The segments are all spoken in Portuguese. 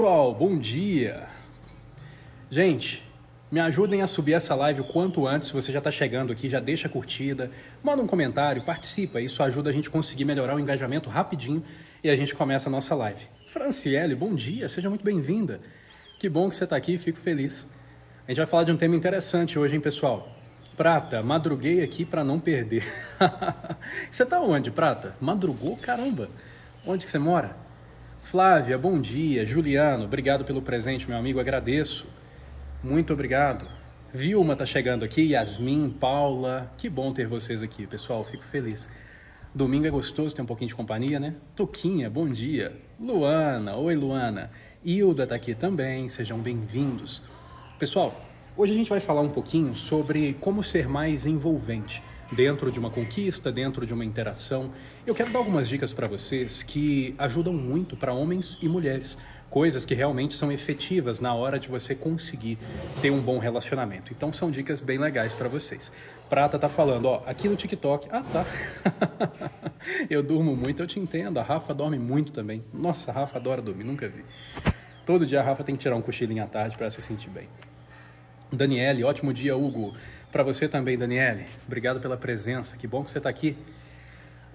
Pessoal, bom dia! Gente, me ajudem a subir essa live o quanto antes. Se você já está chegando aqui, já deixa a curtida, manda um comentário, participa. Isso ajuda a gente a conseguir melhorar o engajamento rapidinho e a gente começa a nossa live. Franciele, bom dia, seja muito bem-vinda. Que bom que você está aqui, fico feliz. A gente vai falar de um tema interessante hoje, hein, pessoal? Prata, madruguei aqui para não perder. Você tá onde, Prata? Madrugou? Caramba! Onde que você mora? Flávia, bom dia. Juliano, obrigado pelo presente, meu amigo, agradeço. Muito obrigado. Vilma tá chegando aqui, Yasmin, Paula, que bom ter vocês aqui, pessoal, fico feliz. Domingo é gostoso ter um pouquinho de companhia, né? Toquinha, bom dia. Luana, oi Luana. Hilda tá aqui também, sejam bem-vindos. Pessoal, hoje a gente vai falar um pouquinho sobre como ser mais envolvente dentro de uma conquista, dentro de uma interação. Eu quero dar algumas dicas para vocês que ajudam muito para homens e mulheres, coisas que realmente são efetivas na hora de você conseguir ter um bom relacionamento. Então são dicas bem legais para vocês. Prata tá falando, ó, aqui no TikTok. Ah, tá. Eu durmo muito, eu te entendo. A Rafa dorme muito também. Nossa, a Rafa adora dormir, nunca vi. Todo dia a Rafa tem que tirar um cochilinho à tarde para se sentir bem. Daniele, ótimo dia, Hugo. Para você também, Daniele. Obrigado pela presença. Que bom que você está aqui.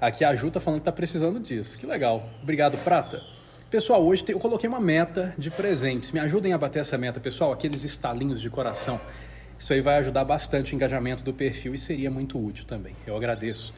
Aqui a Ju tá falando que está precisando disso. Que legal. Obrigado, Prata. Pessoal, hoje eu coloquei uma meta de presentes. Me ajudem a bater essa meta, pessoal. Aqueles estalinhos de coração. Isso aí vai ajudar bastante o engajamento do perfil e seria muito útil também. Eu agradeço.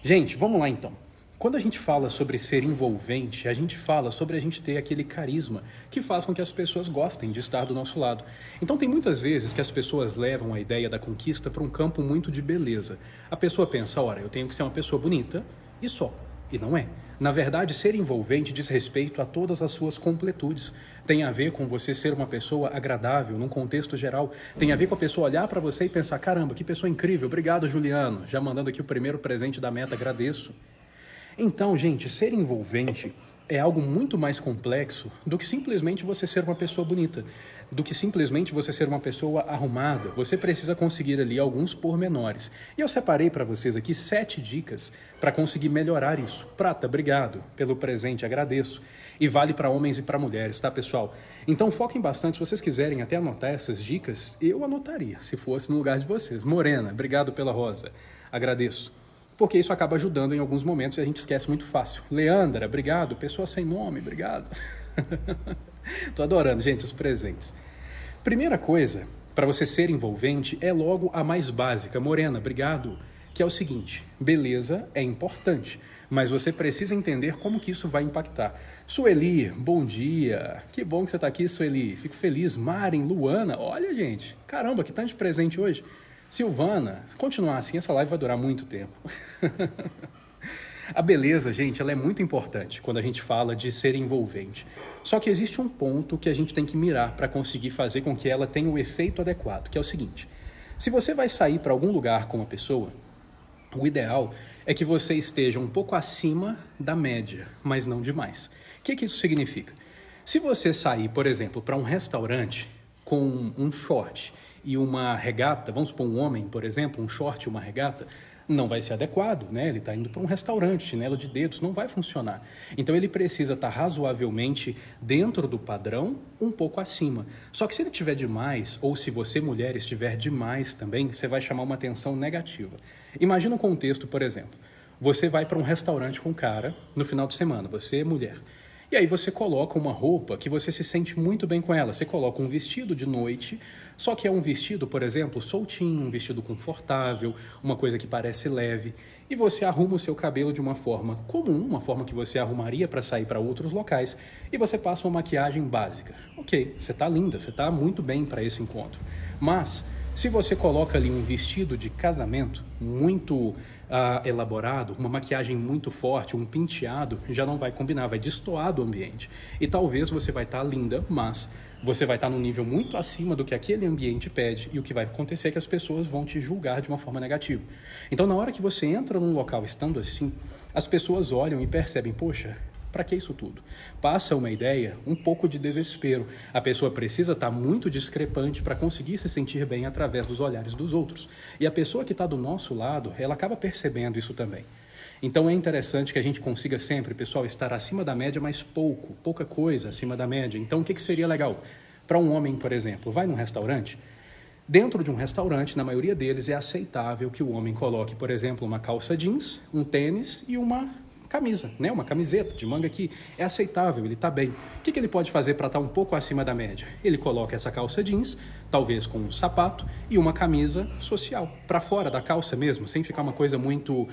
Gente, vamos lá então. Quando a gente fala sobre ser envolvente, a gente fala sobre a gente ter aquele carisma que faz com que as pessoas gostem de estar do nosso lado. Então tem muitas vezes que as pessoas levam a ideia da conquista para um campo muito de beleza. A pessoa pensa, ora, eu tenho que ser uma pessoa bonita e só. E não é. Na verdade, ser envolvente diz respeito a todas as suas completudes. Tem a ver com você ser uma pessoa agradável num contexto geral. Tem a ver com a pessoa olhar para você e pensar, caramba, que pessoa incrível. Obrigado, Juliano. Já mandando aqui o primeiro presente da meta, agradeço. Então, gente, ser envolvente é algo muito mais complexo do que simplesmente você ser uma pessoa bonita, do que simplesmente você ser uma pessoa arrumada. Você precisa conseguir ali alguns pormenores. E eu separei para vocês aqui 7 dicas para conseguir melhorar isso. Prata, obrigado pelo presente, agradeço. E vale para homens e para mulheres, tá, pessoal? Então foquem bastante, se vocês quiserem até anotar essas dicas, eu anotaria, se fosse no lugar de vocês. Morena, obrigado pela rosa, agradeço. Porque isso acaba ajudando em alguns momentos e a gente esquece muito fácil. Leandra, obrigado. Pessoa sem nome, obrigado. Tô adorando, gente, os presentes. Primeira coisa, para você ser envolvente, é logo a mais básica. Morena, obrigado. Que é o seguinte, beleza é importante, mas você precisa entender como que isso vai impactar. Sueli, bom dia. Que bom que você está aqui, Sueli. Fico feliz. Maren, Luana, olha, gente. Caramba, que tanto de presente hoje. Silvana, se continuar assim, essa live vai durar muito tempo. A beleza, gente, ela é muito importante quando a gente fala de ser envolvente. Só que existe um ponto que a gente tem que mirar para conseguir fazer com que ela tenha o efeito adequado, que é o seguinte. Se você vai sair para algum lugar com uma pessoa, o ideal é que você esteja um pouco acima da média, mas não demais. O que isso significa? Se você sair, por exemplo, para um restaurante com um short e uma regata, vamos supor um homem, por exemplo, um short e uma regata, não vai ser adequado, né? Ele está indo para um restaurante, chinelo de dedos, não vai funcionar. Então ele precisa estar razoavelmente dentro do padrão, um pouco acima. Só que se ele tiver demais, ou se você, mulher, estiver demais também, você vai chamar uma atenção negativa. Imagina um contexto, por exemplo, você vai para um restaurante com um cara no final de semana, você é mulher. E aí você coloca uma roupa que você se sente muito bem com ela. Você coloca um vestido de noite, só que é um vestido, por exemplo, soltinho, um vestido confortável, uma coisa que parece leve. E você arruma o seu cabelo de uma forma comum, uma forma que você arrumaria para sair para outros locais. E você passa uma maquiagem básica. Ok, você está linda, você está muito bem para esse encontro. Mas se você coloca ali um vestido de casamento muito elaborado, uma maquiagem muito forte, um penteado, já não vai combinar, vai destoar do ambiente. E talvez você vai estar linda, mas você vai estar num nível muito acima do que aquele ambiente pede, e o que vai acontecer é que as pessoas vão te julgar de uma forma negativa. Então, na hora que você entra num local estando assim, as pessoas olham e percebem, poxa, para que isso tudo? Passa uma ideia, um pouco de desespero. A pessoa precisa estar muito discrepante para conseguir se sentir bem através dos olhares dos outros. E a pessoa que está do nosso lado, ela acaba percebendo isso também. Então é interessante que a gente consiga sempre, pessoal, estar acima da média, mas pouca coisa acima da média. Então o que seria legal? Para um homem, por exemplo, vai num restaurante. Dentro de um restaurante, na maioria deles, é aceitável que o homem coloque, por exemplo, uma calça jeans, um tênis e uma camisa, né? Uma camiseta de manga aqui. É aceitável, ele está bem. O que ele pode fazer para estar um pouco acima da média? Ele coloca essa calça jeans, talvez com um sapato e uma camisa social, para fora da calça mesmo, sem ficar uma coisa muito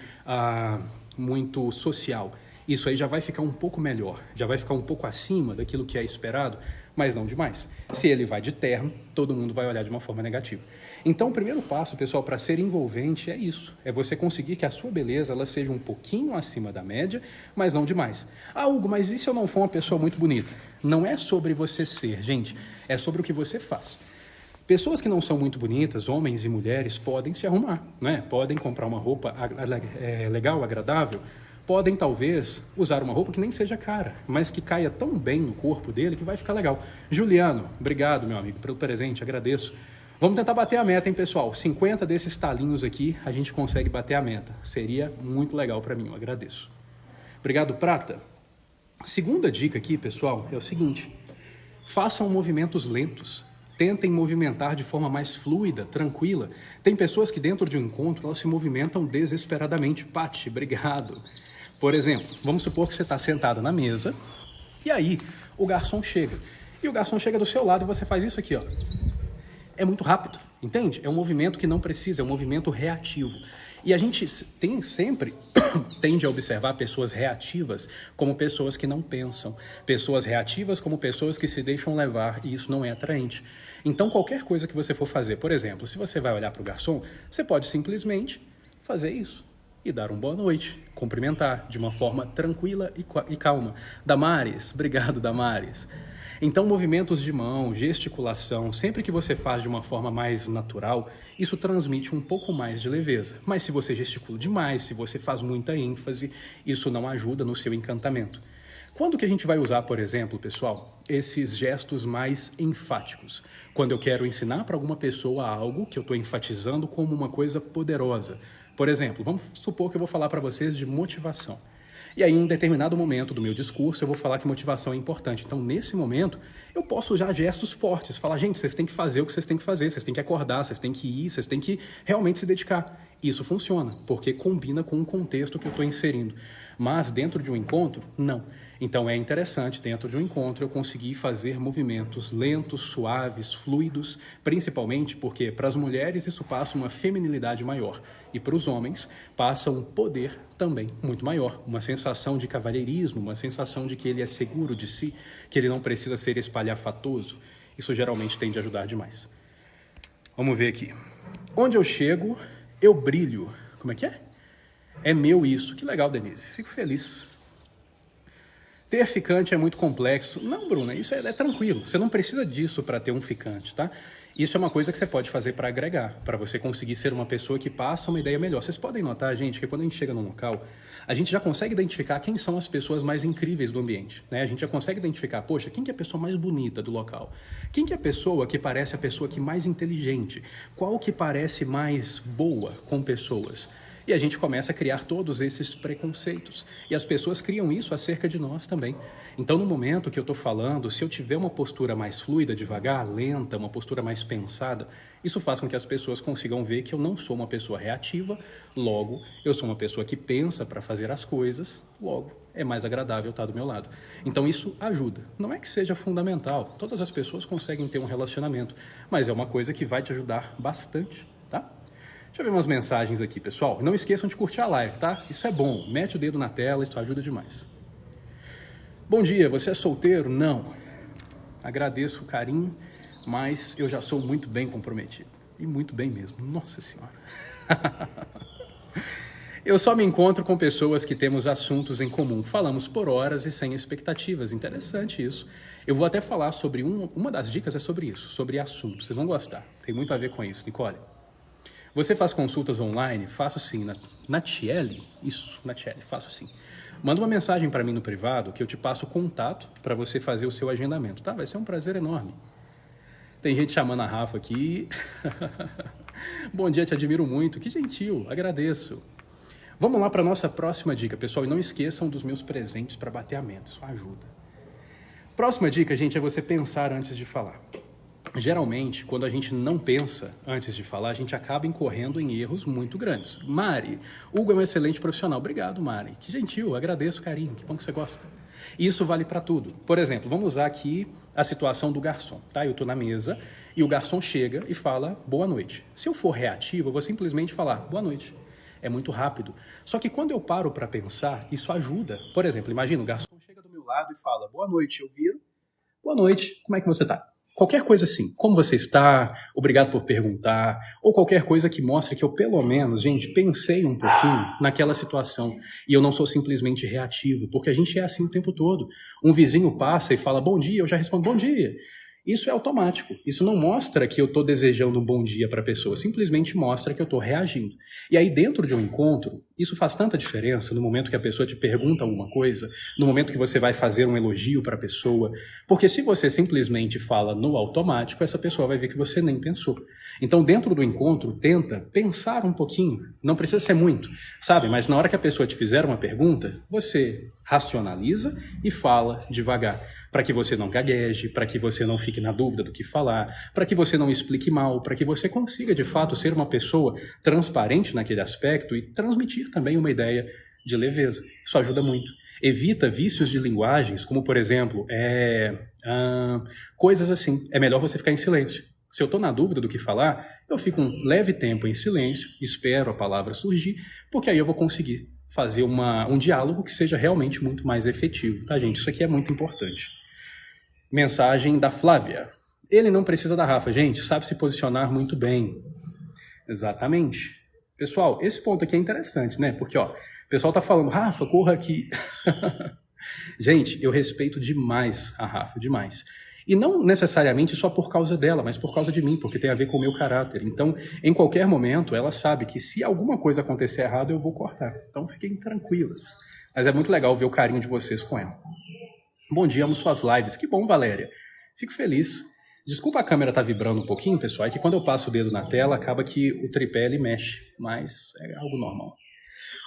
social. Isso aí já vai ficar um pouco melhor, já vai ficar um pouco acima daquilo que é esperado, mas não demais. Se ele vai de terno, todo mundo vai olhar de uma forma negativa. Então, o primeiro passo, pessoal, para ser envolvente é isso. É você conseguir que a sua beleza ela seja um pouquinho acima da média, mas não demais. Ah, Hugo, mas e se eu não for uma pessoa muito bonita? Não é sobre você ser, gente. É sobre o que você faz. Pessoas que não são muito bonitas, homens e mulheres, podem se arrumar, né? Podem comprar uma roupa legal, agradável. Podem, talvez, usar uma roupa que nem seja cara, mas que caia tão bem no corpo dele que vai ficar legal. Juliano, obrigado, meu amigo, pelo presente, agradeço. Vamos tentar bater a meta, hein, pessoal? 50 desses talinhos aqui, a gente consegue bater a meta. Seria muito legal para mim, eu agradeço. Obrigado, Prata. Segunda dica aqui, pessoal, é o seguinte. Façam movimentos lentos. Tentem movimentar de forma mais fluida, tranquila. Tem pessoas que dentro de um encontro, elas se movimentam desesperadamente. Pati, obrigado. Por exemplo, vamos supor que você está sentado na mesa e aí o garçom chega. E o garçom chega do seu lado e você faz isso aqui, ó. É muito rápido, entende? É um movimento que não precisa, é um movimento reativo. E a gente tende a observar pessoas reativas como pessoas que não pensam. Pessoas reativas como pessoas que se deixam levar, e isso não é atraente. Então, qualquer coisa que você for fazer, por exemplo, se você vai olhar para o garçom, você pode simplesmente fazer isso e dar uma boa noite, cumprimentar de uma forma tranquila e calma. Damares, obrigado, Damares. Então, movimentos de mão, gesticulação, sempre que você faz de uma forma mais natural, isso transmite um pouco mais de leveza. Mas se você gesticula demais, se você faz muita ênfase, isso não ajuda no seu encantamento. Quando que a gente vai usar, por exemplo, pessoal, esses gestos mais enfáticos? Quando eu quero ensinar para alguma pessoa algo que eu estou enfatizando como uma coisa poderosa. Por exemplo, vamos supor que eu vou falar para vocês de motivação. E aí, em um determinado momento do meu discurso, eu vou falar que motivação é importante. Então, nesse momento, eu posso usar gestos fortes. Falar, gente, vocês têm que fazer o que vocês têm que fazer. Vocês têm que acordar, vocês têm que ir, vocês têm que realmente se dedicar. Isso funciona, porque combina com o contexto que eu estou inserindo. Mas, dentro de um encontro, não. Então, é interessante, dentro de um encontro, eu conseguir fazer movimentos lentos, suaves, fluidos, principalmente porque, para as mulheres, isso passa uma feminilidade maior. E para os homens, passa um poder também muito maior, uma sensação de cavalheirismo, uma sensação de que ele é seguro de si, que ele não precisa ser espalhafatoso. Isso geralmente tende a ajudar demais. Vamos ver aqui. Onde eu chego, eu brilho. Como é que é? É meu isso. Que legal, Denise. Fico feliz. Ter ficante é muito complexo. Não, Bruna, isso é tranquilo. Você não precisa disso para ter um ficante, tá? Isso é uma coisa que você pode fazer para agregar, para você conseguir ser uma pessoa que passa uma ideia melhor. Vocês podem notar, gente, que quando a gente chega num local, a gente já consegue identificar quem são as pessoas mais incríveis do ambiente, né? A gente já consegue identificar, poxa, quem que é a pessoa mais bonita do local? Quem que é a pessoa que parece a pessoa que mais inteligente? Qual que parece mais boa com pessoas? E a gente começa a criar todos esses preconceitos. E as pessoas criam isso acerca de nós também. Então, no momento que eu estou falando, se eu tiver uma postura mais fluida, devagar, lenta, uma postura mais pensada, isso faz com que as pessoas consigam ver que eu não sou uma pessoa reativa, logo, eu sou uma pessoa que pensa para fazer as coisas, logo, é mais agradável estar do meu lado. Então, isso ajuda. Não é que seja fundamental, todas as pessoas conseguem ter um relacionamento, mas é uma coisa que vai te ajudar bastante, tá? Deixa eu ver umas mensagens aqui, pessoal. Não esqueçam de curtir a live, tá? Isso é bom. Mete o dedo na tela, isso ajuda demais. Bom dia, você é solteiro? Não. Agradeço o carinho, mas eu já sou muito bem comprometido. E muito bem mesmo. Nossa Senhora. Eu só me encontro com pessoas que temos assuntos em comum. Falamos por horas e sem expectativas. Interessante isso. Eu vou até falar sobre uma das dicas é sobre isso, sobre assuntos. Vocês vão gostar. Tem muito a ver com isso, Nicole. Você faz consultas online? Faço sim. Natiele? Isso, Natiele, faço sim. Manda uma mensagem para mim no privado que eu te passo o contato para você fazer o seu agendamento, tá? Vai ser um prazer enorme. Tem gente chamando a Rafa aqui. Bom dia, te admiro muito. Que gentil, agradeço. Vamos lá para a nossa próxima dica, pessoal. E não esqueçam dos meus presentes para bater a meta, isso ajuda. Próxima dica, gente, é você pensar antes de falar. Geralmente, quando a gente não pensa antes de falar, a gente acaba incorrendo em erros muito grandes. Mari, Hugo é um excelente profissional. Obrigado, Mari. Que gentil, agradeço o carinho, que bom que você gosta. E isso vale para tudo. Por exemplo, vamos usar aqui a situação do garçom, tá? Eu estou na mesa e o garçom chega e fala boa noite. Se eu for reativo, eu vou simplesmente falar boa noite. É muito rápido. Só que quando eu paro para pensar, isso ajuda. Por exemplo, imagina, o garçom chega do meu lado e fala boa noite. Eu viro, boa noite, como é que você está? Qualquer coisa assim, como você está, obrigado por perguntar, ou qualquer coisa que mostre que eu, pelo menos, gente, pensei um pouquinho naquela situação e eu não sou simplesmente reativo, porque a gente é assim o tempo todo. Um vizinho passa e fala bom dia, eu já respondo bom dia. Isso é automático. Isso não mostra que eu estou desejando um bom dia para a pessoa, simplesmente mostra que eu estou reagindo. E aí, dentro de um encontro, isso faz tanta diferença no momento que a pessoa te pergunta alguma coisa, no momento que você vai fazer um elogio para a pessoa, porque se você simplesmente fala no automático, essa pessoa vai ver que você nem pensou. Então, dentro do encontro, tenta pensar um pouquinho, não precisa ser muito, sabe? Mas na hora que a pessoa te fizer uma pergunta, você racionaliza e fala devagar, para que você não gagueje, para que você não fique na dúvida do que falar, para que você não explique mal, para que você consiga, de fato, ser uma pessoa transparente naquele aspecto e transmitir também uma ideia de leveza. Isso ajuda muito. Evita vícios de linguagens, como, por exemplo, coisas assim. É melhor você ficar em silêncio. Se eu estou na dúvida do que falar, eu fico um leve tempo em silêncio, espero a palavra surgir, porque aí eu vou conseguir fazer um diálogo que seja realmente muito mais efetivo, tá, gente? Isso aqui é muito importante. Mensagem da Flávia. Ele não precisa da Rafa, gente, sabe se posicionar muito bem. Exatamente. Pessoal, esse ponto aqui é interessante, né? Porque, ó, o pessoal tá falando, Rafa, corra aqui. Gente, eu respeito demais a Rafa, demais. E não necessariamente só por causa dela, mas por causa de mim, porque tem a ver com o meu caráter. Então, em qualquer momento, ela sabe que se alguma coisa acontecer errado, eu vou cortar. Então, fiquem tranquilas. Mas é muito legal ver o carinho de vocês com ela. Bom dia, amo suas lives. Que bom, Valéria. Fico feliz. Desculpa a câmera estar vibrando um pouquinho, pessoal. É que quando eu passo o dedo na tela, acaba que o tripé ele mexe. Mas é algo normal.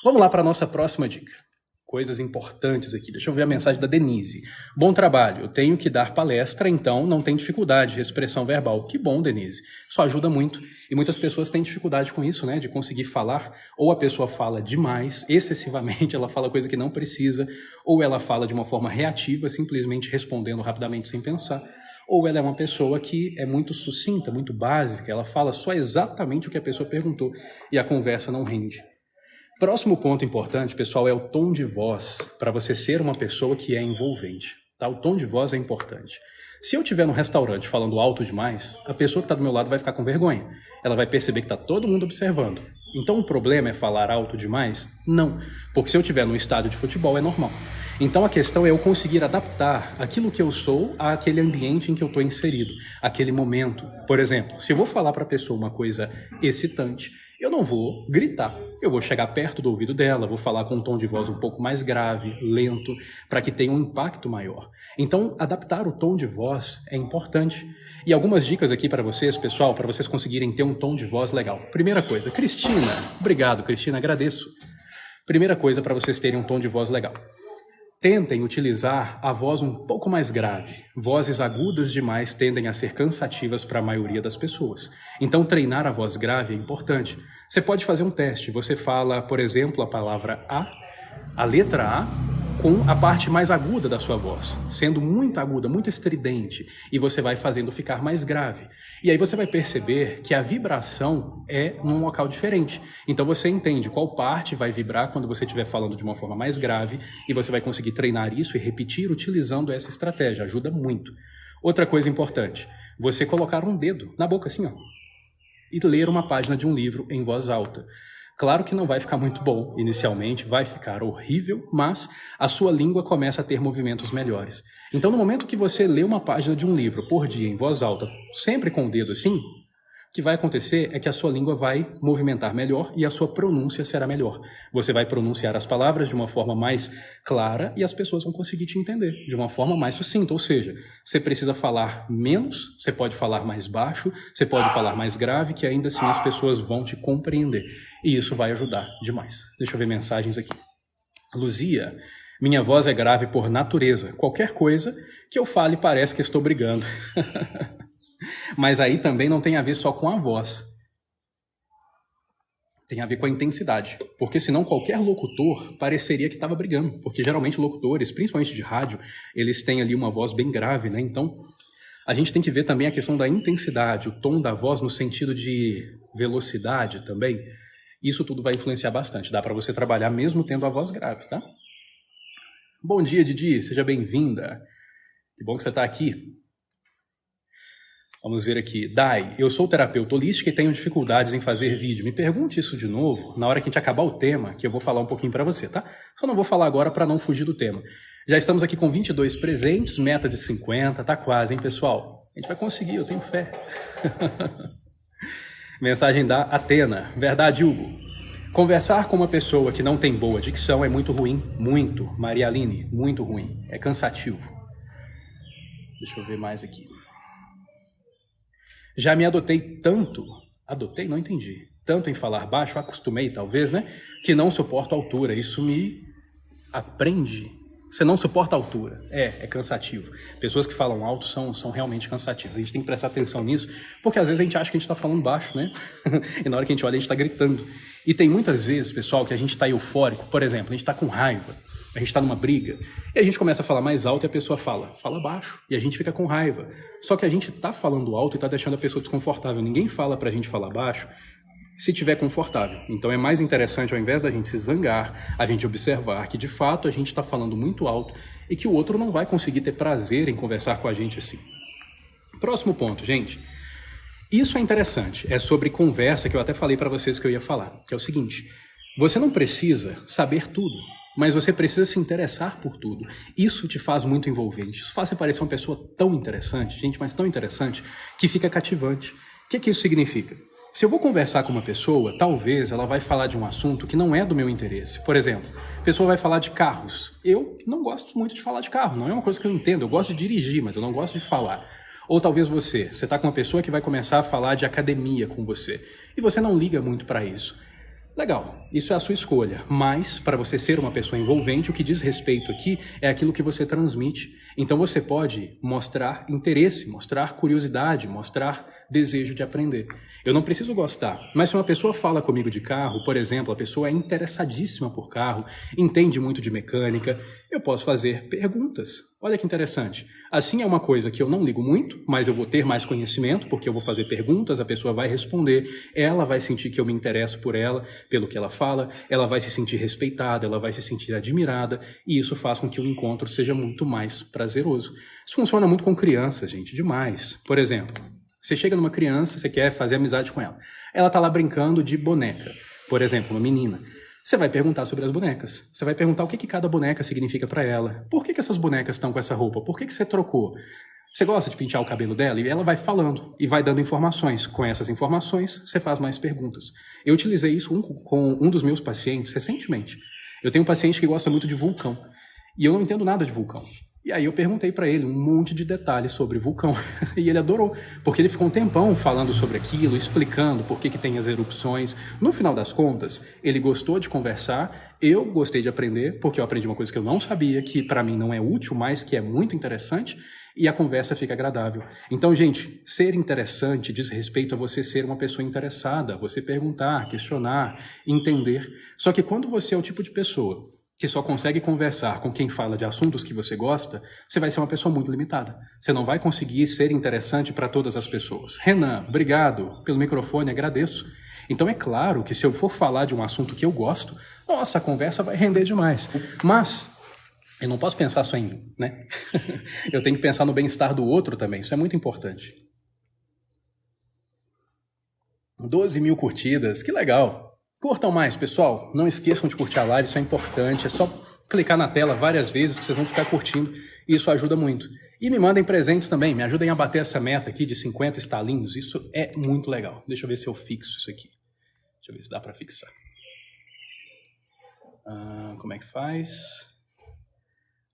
Vamos lá para a nossa próxima dica. Coisas importantes aqui. Deixa eu ver a mensagem da Denise. Bom trabalho. Eu tenho que dar palestra, então não tem dificuldade de expressão verbal. Que bom, Denise. Isso ajuda muito. E muitas pessoas têm dificuldade com isso, né? De conseguir falar. Ou a pessoa fala demais, excessivamente, ela fala coisa que não precisa. Ou ela fala de uma forma reativa, simplesmente respondendo rapidamente sem pensar. Ou ela é uma pessoa que é muito sucinta, muito básica. Ela fala só exatamente o que a pessoa perguntou. E a conversa não rende. Próximo ponto importante, pessoal, é o tom de voz, para você ser uma pessoa que é envolvente. Tá? O tom de voz é importante. Se eu estiver num restaurante falando alto demais, a pessoa que está do meu lado vai ficar com vergonha. Ela vai perceber que está todo mundo observando. Então o problema é falar alto demais? Não, porque se eu estiver num estádio de futebol é normal. Então a questão é eu conseguir adaptar aquilo que eu sou àquele ambiente em que eu estou inserido, aquele momento. Por exemplo, se eu vou falar para a pessoa uma coisa excitante, eu não vou gritar. Eu vou chegar perto do ouvido dela, vou falar com um tom de voz um pouco mais grave, lento, para que tenha um impacto maior. Então, adaptar o tom de voz é importante. E algumas dicas aqui para vocês, pessoal, para vocês conseguirem ter um tom de voz legal. Primeira coisa, Cristina. Obrigado, Cristina, agradeço. Primeira coisa para vocês terem um tom de voz legal. Tentem utilizar a voz um pouco mais grave. Vozes agudas demais tendem a ser cansativas para a maioria das pessoas. Então, treinar a voz grave é importante. Você pode fazer um teste. Você fala, por exemplo, a palavra a letra A, com a parte mais aguda da sua voz, sendo muito aguda, muito estridente, e você vai fazendo ficar mais grave. E aí você vai perceber que a vibração é num local diferente. Então você entende qual parte vai vibrar quando você estiver falando de uma forma mais grave, e você vai conseguir treinar isso e repetir utilizando essa estratégia. Ajuda muito. Outra coisa importante, você colocar um dedo na boca assim, ó, e ler uma página de um livro em voz alta. Claro que não vai ficar muito bom inicialmente, vai ficar horrível, mas a sua língua começa a ter movimentos melhores. Então, no momento que você lê uma página de um livro por dia em voz alta, sempre com o dedo assim, que vai acontecer é que a sua língua vai movimentar melhor e a sua pronúncia será melhor. Você vai pronunciar as palavras de uma forma mais clara e as pessoas vão conseguir te entender de uma forma mais sucinta. Ou seja, você precisa falar menos, você pode falar mais baixo, você pode falar mais grave, que ainda assim as pessoas vão te compreender. E isso vai ajudar demais. Deixa eu ver mensagens aqui. Luzia, minha voz é grave por natureza. Qualquer coisa que eu fale parece que estou brigando. Mas aí também não tem a ver só com a voz. Tem a ver com a intensidade. Porque senão qualquer locutor pareceria que estava brigando. Porque geralmente locutores, principalmente de rádio, eles têm ali uma voz bem grave, né? Então, a gente tem que ver também a questão da intensidade, o tom da voz no sentido de velocidade também. Isso tudo vai influenciar bastante. Dá para você trabalhar mesmo tendo a voz grave, tá? Bom dia, Didi. Seja bem-vinda. Que bom que você está aqui. Vamos ver aqui. Dai, eu sou terapeuta holística e tenho dificuldades em fazer vídeo. Me pergunte isso de novo na hora que a gente acabar o tema, que eu vou falar um pouquinho para você, tá? Só não vou falar agora para não fugir do tema. Já estamos aqui com 22 presentes, meta de 50, tá quase, hein, pessoal? A gente vai conseguir, eu tenho fé. Mensagem da Atena. Verdade, Hugo. Conversar com uma pessoa que não tem boa dicção é muito ruim. Muito. Maria Aline, muito ruim. É cansativo. Deixa eu ver mais aqui. Já me adotei tanto, adotei? Não entendi, tanto em falar baixo, acostumei talvez, né, que não suporto a altura, isso me aprende, você não suporta a altura, é cansativo, pessoas que falam alto são realmente cansativas, a gente tem que prestar atenção nisso, porque às vezes a gente acha que a gente está falando baixo, né, e na hora que a gente olha a gente está gritando, e tem muitas vezes, pessoal, que a gente está eufórico, por exemplo, a gente está com raiva, a gente está numa briga, e a gente começa a falar mais alto e a pessoa fala baixo, e a gente fica com raiva. Só que a gente está falando alto e está deixando a pessoa desconfortável. Ninguém fala para a gente falar baixo se estiver confortável. Então é mais interessante, ao invés da gente se zangar, a gente observar que de fato a gente está falando muito alto e que o outro não vai conseguir ter prazer em conversar com a gente assim. Próximo ponto, gente. Isso é interessante, é sobre conversa que eu até falei para vocês que eu ia falar, que é o seguinte, você não precisa saber tudo, mas você precisa se interessar por tudo. Isso te faz muito envolvente. Isso faz você parecer uma pessoa tão interessante, gente, mas tão interessante, que fica cativante. O que isso significa? Se eu vou conversar com uma pessoa, talvez ela vai falar de um assunto que não é do meu interesse. Por exemplo, a pessoa vai falar de carros. Eu não gosto muito de falar de carro, não é uma coisa que eu entendo. Eu gosto de dirigir, mas eu não gosto de falar. Ou talvez você está com uma pessoa que vai começar a falar de academia com você, e você não liga muito para isso. Legal, isso é a sua escolha, mas para você ser uma pessoa envolvente, o que diz respeito aqui é aquilo que você transmite. Então você pode mostrar interesse, mostrar curiosidade, mostrar desejo de aprender. Eu não preciso gostar, mas se uma pessoa fala comigo de carro, por exemplo, a pessoa é interessadíssima por carro, entende muito de mecânica, eu posso fazer perguntas. Olha que interessante. Assim é uma coisa que eu não ligo muito, mas eu vou ter mais conhecimento, porque eu vou fazer perguntas, a pessoa vai responder, ela vai sentir que eu me interesso por ela, pelo que ela fala, ela vai se sentir respeitada, ela vai se sentir admirada, e isso faz com que o encontro seja muito mais prazeroso. Isso funciona muito com crianças, gente, demais. Por exemplo, você chega numa criança, você quer fazer amizade com ela. Ela está lá brincando de boneca, por exemplo, uma menina. Você vai perguntar sobre as bonecas. Você vai perguntar o que cada boneca significa para ela. Por que essas bonecas estão com essa roupa? Por que você trocou? Você gosta de pentear o cabelo dela? E ela vai falando e vai dando informações. Com essas informações, você faz mais perguntas. Eu utilizei isso com um dos meus pacientes recentemente. Eu tenho um paciente que gosta muito de vulcão. E eu não entendo nada de vulcão. E aí eu perguntei para ele um monte de detalhes sobre vulcão. E ele adorou, porque ele ficou um tempão falando sobre aquilo, explicando por que tem as erupções. No final das contas, ele gostou de conversar, eu gostei de aprender, porque eu aprendi uma coisa que eu não sabia, que para mim não é útil, mas que é muito interessante, e a conversa fica agradável. Então, gente, ser interessante diz respeito a você ser uma pessoa interessada, você perguntar, questionar, entender. Só que quando você é o tipo de pessoa que só consegue conversar com quem fala de assuntos que você gosta, você vai ser uma pessoa muito limitada. Você não vai conseguir ser interessante para todas as pessoas. Renan, obrigado pelo microfone, agradeço. Então é claro que se eu for falar de um assunto que eu gosto, nossa, a conversa vai render demais. Mas eu não posso pensar só em mim, né? Eu tenho que pensar no bem-estar do outro também, isso é muito importante. 12 mil curtidas, que legal! Curtam mais, pessoal. Não esqueçam de curtir a live, isso é importante. É só clicar na tela várias vezes que vocês vão ficar curtindo Isso ajuda muito. E me mandem presentes também, me ajudem a bater essa meta aqui de 50 estalinhos. Isso é muito legal. Deixa eu ver se eu fixo isso aqui. Deixa eu ver se dá para fixar. Como é que faz?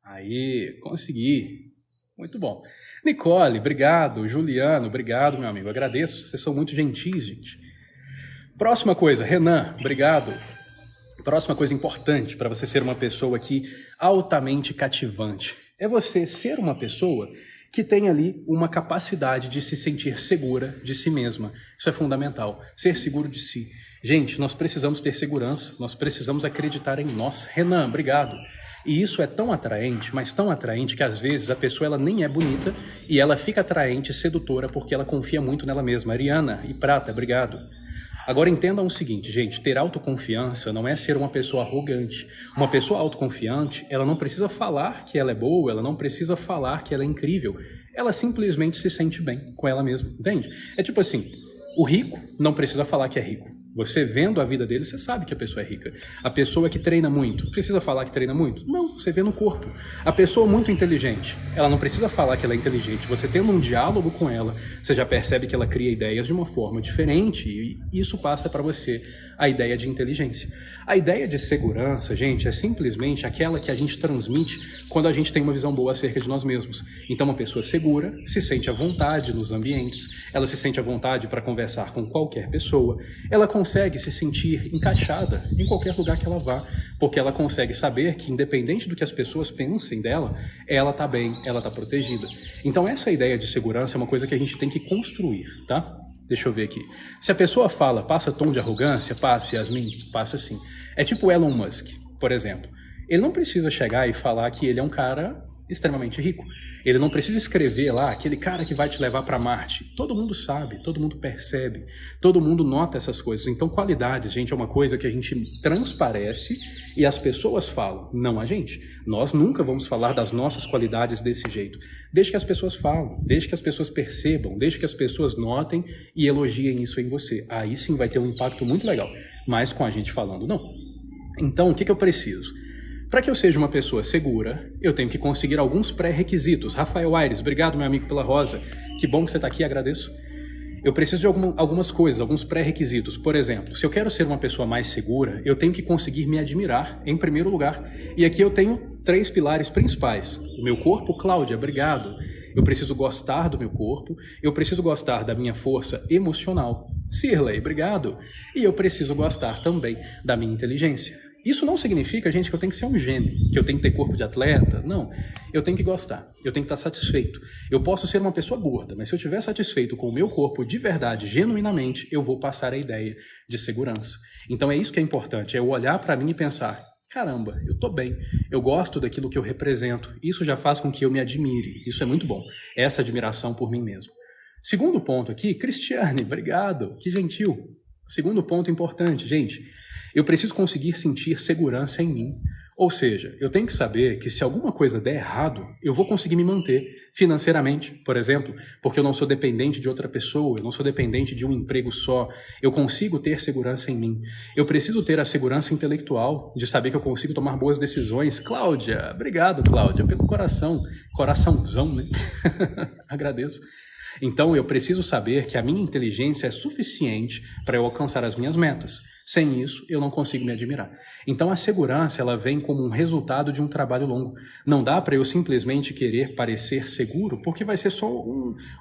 Aí, consegui. Muito bom. Nicole, obrigado. Juliano, obrigado, meu amigo. Agradeço. Vocês são muito gentis, gente. Próxima coisa, Renan, obrigado. Próxima coisa importante para você ser uma pessoa aqui altamente cativante é você ser uma pessoa que tem ali uma capacidade de se sentir segura de si mesma. Isso é fundamental, ser seguro de si. Gente, nós precisamos ter segurança, nós precisamos acreditar em nós. Renan, obrigado. E isso é tão atraente, mas tão atraente que às vezes a pessoa ela nem é bonita e ela fica atraente, sedutora, porque ela confia muito nela mesma. Ariana e Prata, obrigado. Agora entendam o seguinte, gente, ter autoconfiança não é ser uma pessoa arrogante. Uma pessoa autoconfiante, ela não precisa falar que ela é boa, ela não precisa falar que ela é incrível. Ela simplesmente se sente bem com ela mesma, entende? É tipo assim, o rico não precisa falar que é rico. Você vendo a vida dele, você sabe que a pessoa é rica. A pessoa que treina muito, precisa falar que treina muito? Não, você vê no corpo. A pessoa muito inteligente, ela não precisa falar que ela é inteligente. Você tendo um diálogo com ela, você já percebe que ela cria ideias de uma forma diferente e isso passa para você a ideia de inteligência. A ideia de segurança, gente, é simplesmente aquela que a gente transmite quando a gente tem uma visão boa acerca de nós mesmos. Então, uma pessoa segura se sente à vontade nos ambientes, ela se sente à vontade para conversar com qualquer pessoa, ela consegue se sentir encaixada em qualquer lugar que ela vá, porque ela consegue saber que, independente do que as pessoas pensem dela, ela está bem, ela está protegida. Então, essa ideia de segurança é uma coisa que a gente tem que construir, tá? Deixa eu ver aqui. Se a pessoa fala, passa tom de arrogância, passa, Yasmin, passa sim. É tipo Elon Musk, por exemplo. Ele não precisa chegar e falar que ele é um cara extremamente rico. Ele não precisa escrever lá, aquele cara que vai te levar para Marte. Todo mundo sabe, todo mundo percebe, todo mundo nota essas coisas. Então, qualidades, gente, é uma coisa que a gente transparece e as pessoas falam, não a gente. Nós nunca vamos falar das nossas qualidades desse jeito. Deixe que as pessoas falem, deixe que as pessoas percebam, deixe que as pessoas notem e elogiem isso em você. Aí sim vai ter um impacto muito legal. Mas com a gente falando, não. Então, o que eu preciso? Para que eu seja uma pessoa segura, eu tenho que conseguir alguns pré-requisitos. Rafael Aires, obrigado, meu amigo, pela rosa. Que bom que você está aqui, agradeço. Eu preciso de algumas coisas, alguns pré-requisitos. Por exemplo, se eu quero ser uma pessoa mais segura, eu tenho que conseguir me admirar, em primeiro lugar. E aqui eu tenho 3 pilares principais. O meu corpo, Cláudia, obrigado. Eu preciso gostar do meu corpo, eu preciso gostar da minha força emocional. Cirlei, obrigado. E eu preciso gostar também da minha inteligência. Isso não significa, gente, que eu tenho que ser um gênio, que eu tenho que ter corpo de atleta. Não, eu tenho que gostar, eu tenho que estar satisfeito. Eu posso ser uma pessoa gorda, mas se eu estiver satisfeito com o meu corpo de verdade, genuinamente, eu vou passar a ideia de segurança. Então é isso que é importante, é eu olhar para mim e pensar, caramba, eu tô bem, eu gosto daquilo que eu represento, isso já faz com que eu me admire, isso é muito bom, essa admiração por mim mesmo. Segundo ponto aqui, Cristiane, obrigado, que gentil. Segundo ponto importante, gente, eu preciso conseguir sentir segurança em mim. Ou seja, eu tenho que saber que se alguma coisa der errado, eu vou conseguir me manter financeiramente, por exemplo, porque eu não sou dependente de outra pessoa, eu não sou dependente de um emprego só, eu consigo ter segurança em mim. Eu preciso ter a segurança intelectual, de saber que eu consigo tomar boas decisões. Cláudia, obrigado, Cláudia, pelo coraçãozão, né? Agradeço. Então, eu preciso saber que a minha inteligência é suficiente para eu alcançar as minhas metas. Sem isso, eu não consigo me admirar. Então, a segurança, ela vem como um resultado de um trabalho longo. Não dá para eu simplesmente querer parecer seguro, porque vai ser só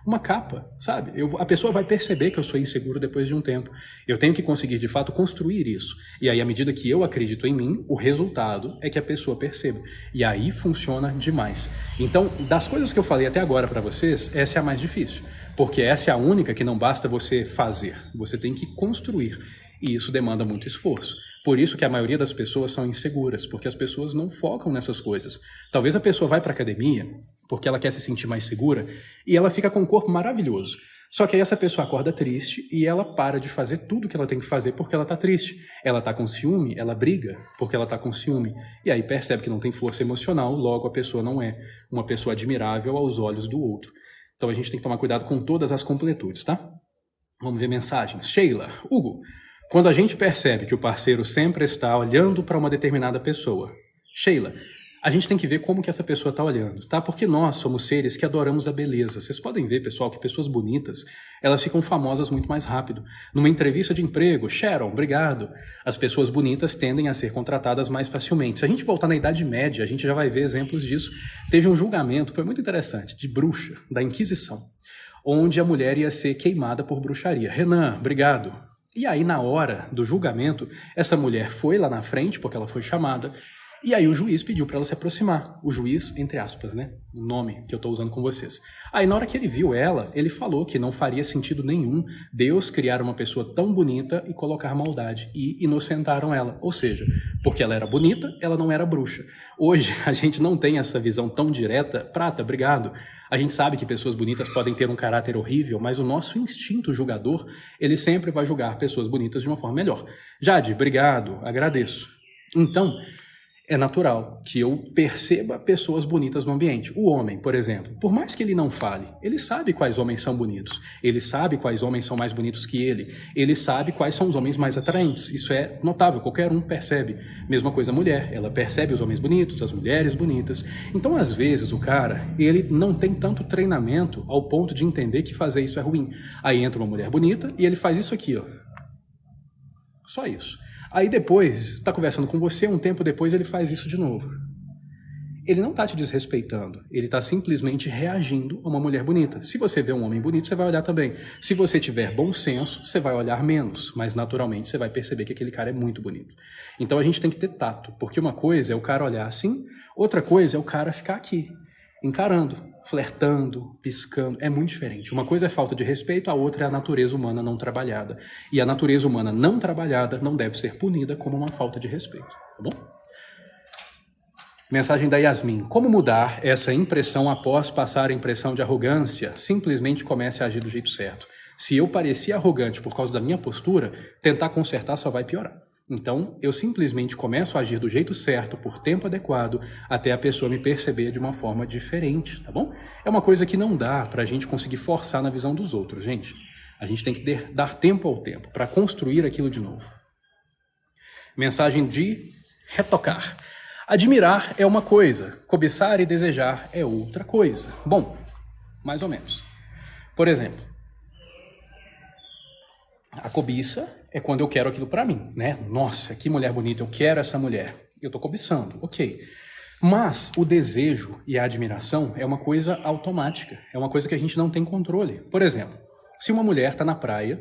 uma capa, sabe? A pessoa vai perceber que eu sou inseguro depois de um tempo. Eu tenho que conseguir, de fato, construir isso. E aí, à medida que eu acredito em mim, o resultado é que a pessoa perceba. E aí funciona demais. Então, das coisas que eu falei até agora para vocês, essa é a mais difícil. Porque essa é a única que não basta você fazer. Você tem que construir. E isso demanda muito esforço. Por isso que a maioria das pessoas são inseguras, porque as pessoas não focam nessas coisas. Talvez a pessoa vai para a academia porque ela quer se sentir mais segura e ela fica com um corpo maravilhoso. Só que aí essa pessoa acorda triste e ela para de fazer tudo que ela tem que fazer porque ela está triste. Ela está com ciúme, ela briga porque ela está com ciúme. E aí percebe que não tem força emocional, logo a pessoa não é uma pessoa admirável aos olhos do outro. Então a gente tem que tomar cuidado com todas as completudes, tá? Vamos ver mensagens. Sheila, Hugo, quando a gente percebe que o parceiro sempre está olhando para uma determinada pessoa. Sheila, a gente tem que ver como que essa pessoa está olhando, tá? Porque nós somos seres que adoramos a beleza. Vocês podem ver, pessoal, que pessoas bonitas, elas ficam famosas muito mais rápido. Numa entrevista de emprego, Sharon, obrigado. As pessoas bonitas tendem a ser contratadas mais facilmente. Se a gente voltar na Idade Média, a gente já vai ver exemplos disso. Teve um julgamento, foi muito interessante, de bruxa, da Inquisição, onde a mulher ia ser queimada por bruxaria. Renan, obrigado. E aí, na hora do julgamento, essa mulher foi lá na frente, porque ela foi chamada, e aí o juiz pediu para ela se aproximar. O juiz, entre aspas, né? O nome que eu estou usando com vocês. Aí na hora que ele viu ela, ele falou que não faria sentido nenhum Deus criar uma pessoa tão bonita e colocar maldade. E inocentaram ela. Ou seja, porque ela era bonita, ela não era bruxa. Hoje a gente não tem essa visão tão direta. Prata, obrigado. A gente sabe que pessoas bonitas podem ter um caráter horrível, mas o nosso instinto julgador, ele sempre vai julgar pessoas bonitas de uma forma melhor. Jade, obrigado, agradeço. Então, é natural que eu perceba pessoas bonitas no ambiente. O homem, por exemplo, por mais que ele não fale, ele sabe quais homens são bonitos. Ele sabe quais homens são mais bonitos que ele. Ele sabe quais são os homens mais atraentes. Isso é notável, qualquer um percebe. Mesma coisa a mulher, ela percebe os homens bonitos, as mulheres bonitas. Então, às vezes, o cara, ele não tem tanto treinamento ao ponto de entender que fazer isso é ruim. Aí entra uma mulher bonita e ele faz isso aqui, ó. Só isso. Aí depois, está conversando com você, um tempo depois ele faz isso de novo. Ele não está te desrespeitando, ele está simplesmente reagindo a uma mulher bonita. Se você vê um homem bonito, você vai olhar também. Se você tiver bom senso, você vai olhar menos, mas naturalmente você vai perceber que aquele cara é muito bonito. Então a gente tem que ter tato, porque uma coisa é o cara olhar assim, outra coisa é o cara ficar aqui, encarando, flertando, piscando, é muito diferente. Uma coisa é falta de respeito, a outra é a natureza humana não trabalhada. E a natureza humana não trabalhada não deve ser punida como uma falta de respeito, tá bom? Mensagem da Yasmin. Como mudar essa impressão após passar a impressão de arrogância? Simplesmente comece a agir do jeito certo. Se eu parecia arrogante por causa da minha postura, tentar consertar só vai piorar. Então, eu simplesmente começo a agir do jeito certo, por tempo adequado, até a pessoa me perceber de uma forma diferente, tá bom? É uma coisa que não dá pra gente conseguir forçar na visão dos outros, gente. A gente tem que dar tempo ao tempo para construir aquilo de novo. Mensagem de retocar. Admirar é uma coisa, cobiçar e desejar é outra coisa. Bom, mais ou menos. Por exemplo, a cobiça é quando eu quero aquilo pra mim, né? Nossa, que mulher bonita, eu quero essa mulher. Eu tô cobiçando, ok. Mas o desejo e a admiração é uma coisa automática, é uma coisa que a gente não tem controle. Por exemplo, se uma mulher tá na praia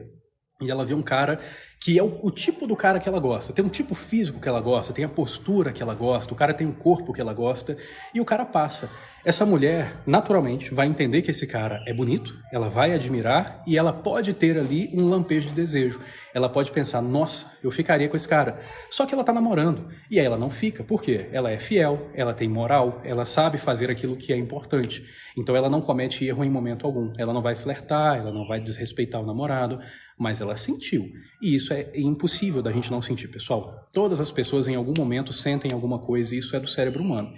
e ela vê um cara que é o tipo do cara que ela gosta, tem um tipo físico que ela gosta, tem a postura que ela gosta, o cara tem um corpo que ela gosta, e o cara passa. Essa mulher, naturalmente, vai entender que esse cara é bonito, ela vai admirar e ela pode ter ali um lampejo de desejo. Ela pode pensar, nossa, eu ficaria com esse cara. Só que ela tá namorando, e aí ela não fica. Por quê? Ela é fiel, ela tem moral, ela sabe fazer aquilo que é importante. Então ela não comete erro em momento algum. Ela não vai flertar, ela não vai desrespeitar o namorado, mas ela sentiu. E isso é impossível da gente não sentir, pessoal. Todas as pessoas em algum momento sentem alguma coisa e isso é do cérebro humano.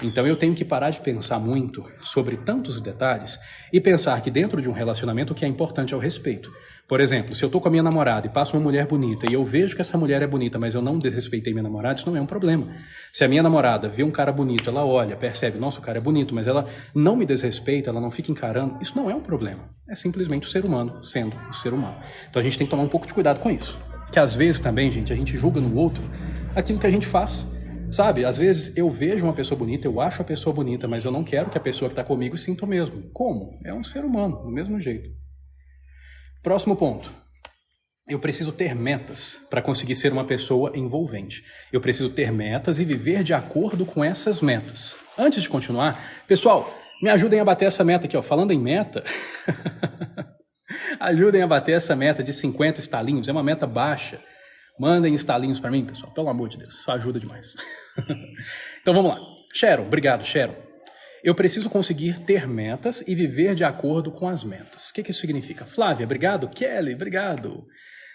Então eu tenho que parar de pensar muito sobre tantos detalhes e pensar que dentro de um relacionamento o que é importante é o respeito. Por exemplo, se eu tô com a minha namorada e passa uma mulher bonita e eu vejo que essa mulher é bonita, mas eu não desrespeitei minha namorada, isso não é um problema. Se a minha namorada vê um cara bonito, ela olha, percebe, nossa, o cara é bonito, mas ela não me desrespeita, ela não fica encarando, isso não é um problema. É simplesmente o ser humano sendo o ser humano. Então a gente tem que tomar um pouco de cuidado com isso. Que às vezes também, gente, a gente julga no outro aquilo que a gente faz. Sabe, às vezes eu vejo uma pessoa bonita, eu acho a pessoa bonita, mas eu não quero que a pessoa que está comigo sinta o mesmo. Como? É um ser humano, do mesmo jeito. Próximo ponto. Eu preciso ter metas para conseguir ser uma pessoa envolvente. Eu preciso ter metas e viver de acordo com essas metas. Antes de continuar, pessoal, me ajudem a bater essa meta aqui, ó. Falando em meta, ajudem a bater essa meta de 50 estalinhos. É uma meta baixa. Mandem estalinhos para mim, pessoal. Pelo amor de Deus, isso ajuda demais. Então vamos lá. Sharon, obrigado, Sharon. Eu preciso conseguir ter metas e viver de acordo com as metas. O que isso significa? Flávia, obrigado. Kelly, obrigado.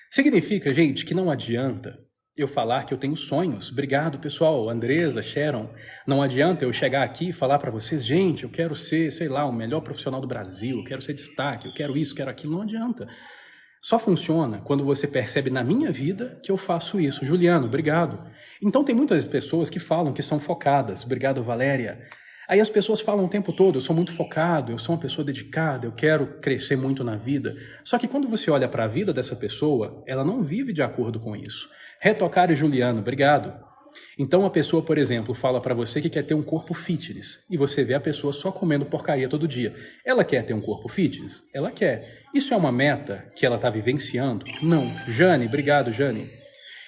Significa, gente, que não adianta eu falar que eu tenho sonhos. Obrigado, pessoal. Andresa, Sharon. Não adianta eu chegar aqui e falar para vocês, gente, eu quero ser, sei lá, o melhor profissional do Brasil, eu quero ser destaque, eu quero isso, quero aquilo. Não adianta. Só funciona quando você percebe na minha vida que eu faço isso. Juliano, obrigado. Então tem muitas pessoas que falam que são focadas. Obrigado, Valéria. Aí as pessoas falam o tempo todo, eu sou muito focado, eu sou uma pessoa dedicada, eu quero crescer muito na vida. Só que quando você olha para a vida dessa pessoa, ela não vive de acordo com isso. Retocário Juliano, obrigado. Então a pessoa, por exemplo, fala para você que quer ter um corpo fitness e você vê a pessoa só comendo porcaria todo dia. Ela quer ter um corpo fitness? Ela quer. Isso é uma meta que ela está vivenciando? Não. Jane, obrigado, Jane.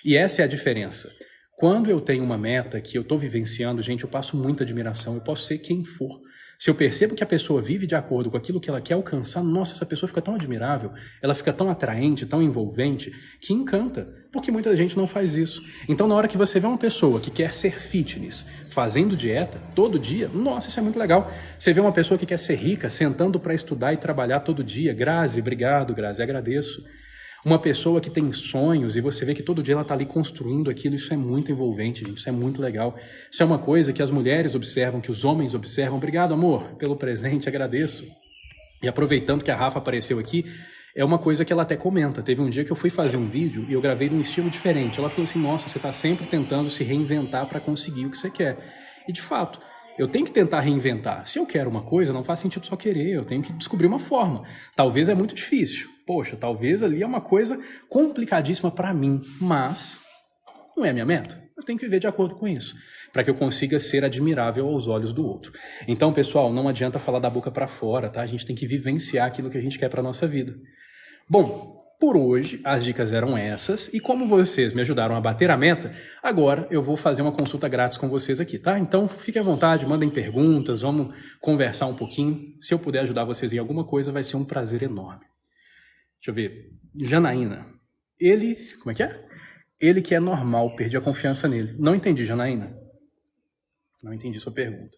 E essa é a diferença. Quando eu tenho uma meta que eu estou vivenciando, gente, eu passo muita admiração. Eu posso ser quem for. Se eu percebo que a pessoa vive de acordo com aquilo que ela quer alcançar, nossa, essa pessoa fica tão admirável, ela fica tão atraente, tão envolvente, que encanta, porque muita gente não faz isso. Então, na hora que você vê uma pessoa que quer ser fitness, fazendo dieta todo dia, nossa, isso é muito legal. Você vê uma pessoa que quer ser rica, sentando para estudar e trabalhar todo dia, Grazi, obrigado, Grazi, agradeço. Uma pessoa que tem sonhos e você vê que todo dia ela está ali construindo aquilo, isso é muito envolvente, gente, isso é muito legal. Isso é uma coisa que as mulheres observam, que os homens observam. Obrigado, amor, pelo presente, agradeço. E aproveitando que a Rafa apareceu aqui, é uma coisa que ela até comenta. Teve um dia que eu fui fazer um vídeo e eu gravei de um estilo diferente. Ela falou assim, nossa, você está sempre tentando se reinventar para conseguir o que você quer. E de fato, eu tenho que tentar reinventar. Se eu quero uma coisa, não faz sentido só querer, eu tenho que descobrir uma forma. Talvez é muito difícil. Poxa, talvez ali é uma coisa complicadíssima para mim, mas não é a minha meta. Eu tenho que viver de acordo com isso, para que eu consiga ser admirável aos olhos do outro. Então, pessoal, não adianta falar da boca para fora, tá? A gente tem que vivenciar aquilo que a gente quer para nossa vida. Bom, por hoje as dicas eram essas, e como vocês me ajudaram a bater a meta, agora eu vou fazer uma consulta grátis com vocês aqui, tá? Então, fiquem à vontade, mandem perguntas, vamos conversar um pouquinho. Se eu puder ajudar vocês em alguma coisa, vai ser um prazer enorme. Deixa eu ver. Janaína. Ele... Como é que é? Ele que é normal, perdi a confiança nele. Não entendi, Janaína. Não entendi sua pergunta.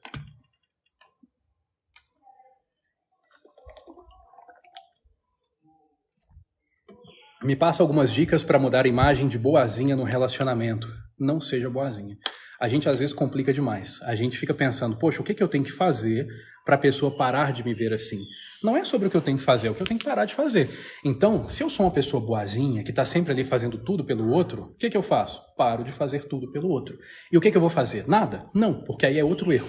Me passa algumas dicas para mudar a imagem de boazinha no relacionamento. Não seja boazinha. A gente às vezes complica demais. A gente fica pensando, poxa, o que eu tenho que fazer para a pessoa parar de me ver assim? Não é sobre o que eu tenho que fazer, é o que eu tenho que parar de fazer. Então, se eu sou uma pessoa boazinha, que está sempre ali fazendo tudo pelo outro, o que eu faço? Paro de fazer tudo pelo outro. E o que eu vou fazer? Nada? Não, porque aí é outro erro.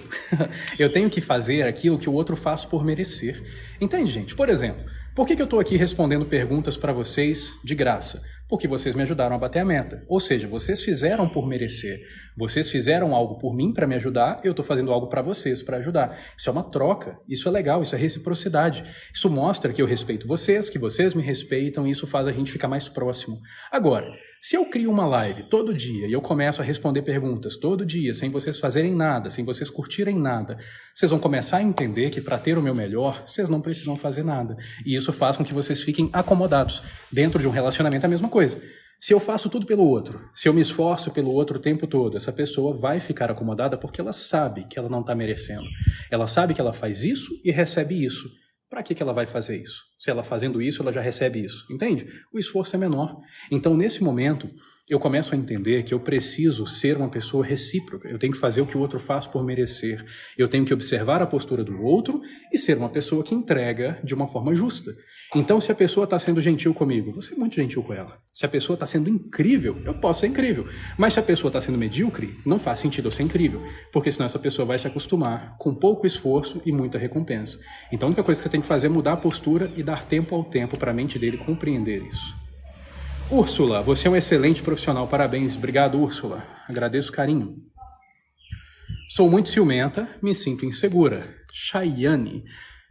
Eu tenho que fazer aquilo que o outro faz por merecer. Entende, gente? Por exemplo, por que eu estou aqui respondendo perguntas para vocês de graça? Porque vocês me ajudaram a bater a meta. Ou seja, vocês fizeram por merecer. Vocês fizeram algo por mim para me ajudar, eu estou fazendo algo para vocês para ajudar. Isso é uma troca, isso é legal, isso é reciprocidade. Isso mostra que eu respeito vocês, que vocês me respeitam e isso faz a gente ficar mais próximo. Agora, se eu crio uma live todo dia e eu começo a responder perguntas todo dia, sem vocês fazerem nada, sem vocês curtirem nada, vocês vão começar a entender que para ter o meu melhor, vocês não precisam fazer nada. E isso faz com que vocês fiquem acomodados. Dentro de um relacionamento é a mesma coisa. Se eu faço tudo pelo outro, se eu me esforço pelo outro o tempo todo, essa pessoa vai ficar acomodada porque ela sabe que ela não está merecendo. Ela sabe que ela faz isso e recebe isso. Para que ela vai fazer isso? Se ela fazendo isso, ela já recebe isso. Entende? O esforço é menor. Então, nesse momento, eu começo a entender que eu preciso ser uma pessoa recíproca. Eu tenho que fazer o que o outro faz por merecer. Eu tenho que observar a postura do outro e ser uma pessoa que entrega de uma forma justa. Então, se a pessoa está sendo gentil comigo, vou ser muito gentil com ela. Se a pessoa está sendo incrível, eu posso ser incrível. Mas se a pessoa está sendo medíocre, não faz sentido eu ser incrível. Porque senão essa pessoa vai se acostumar com pouco esforço e muita recompensa. Então, a única coisa que você tem que fazer é mudar a postura e dar tempo ao tempo para a mente dele compreender isso. Úrsula, você é um excelente profissional. Parabéns. Obrigado, Úrsula. Agradeço o carinho. Sou muito ciumenta, me sinto insegura. Chayane.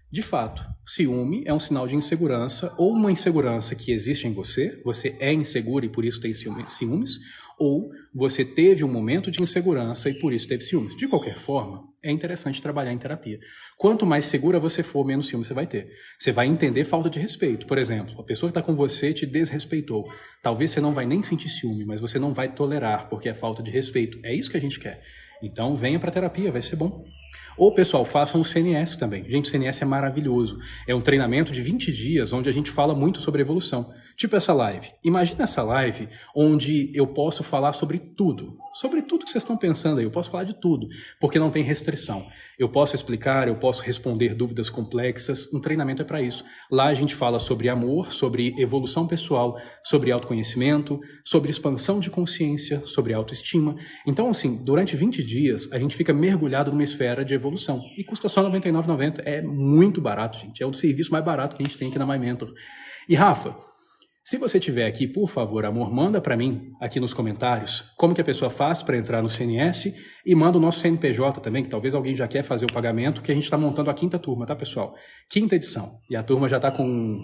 De fato, ciúme é um sinal de insegurança, ou uma insegurança que existe em você, você é inseguro e por isso tem ciúmes, ou você teve um momento de insegurança e por isso teve ciúmes. De qualquer forma, é interessante trabalhar em terapia. Quanto mais segura você for, menos ciúmes você vai ter. Você vai entender falta de respeito. Por exemplo, a pessoa que está com você te desrespeitou. Talvez você não vai nem sentir ciúme, mas você não vai tolerar, porque é falta de respeito. É isso que a gente quer. Então, venha para a terapia, vai ser bom. Ou, pessoal, façam o CNS também. Gente, o CNS é maravilhoso. É um treinamento de 20 dias onde a gente fala muito sobre evolução. Tipo essa live. Imagina essa live onde eu posso falar sobre tudo. Sobre tudo que vocês estão pensando aí. Eu posso falar de tudo, porque não tem restrição. Eu posso explicar, eu posso responder dúvidas complexas. Um treinamento é para isso. Lá a gente fala sobre amor, sobre evolução pessoal, sobre autoconhecimento, sobre expansão de consciência, sobre autoestima. Então, assim, durante 20 dias, a gente fica mergulhado numa esfera de evolução. E custa só R$ 99,90. É muito barato, gente. É o serviço mais barato que a gente tem aqui na My Mentor. E, Rafa, se você estiver aqui, por favor, amor, manda para mim aqui nos comentários como que a pessoa faz para entrar no CNS e manda o nosso CNPJ também, que talvez alguém já quer fazer o pagamento, que a gente está montando a 5ª turma, tá, pessoal? 5ª edição. E a turma já está com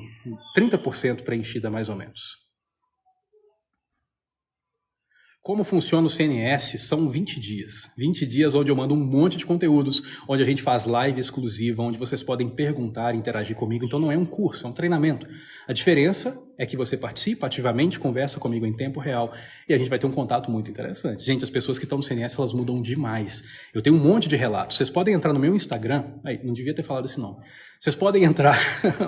30% preenchida, mais ou menos. Como funciona o CNS? São 20 dias. 20 dias onde eu mando um monte de conteúdos, onde a gente faz live exclusiva, onde vocês podem perguntar, interagir comigo. Então não é um curso, é um treinamento. A diferença é que você participa ativamente, conversa comigo em tempo real e a gente vai ter um contato muito interessante. Gente, as pessoas que estão no CNS, elas mudam demais. Eu tenho um monte de relatos. Vocês podem entrar no meu Instagram. Aí, não devia ter falado esse nome. Vocês podem entrar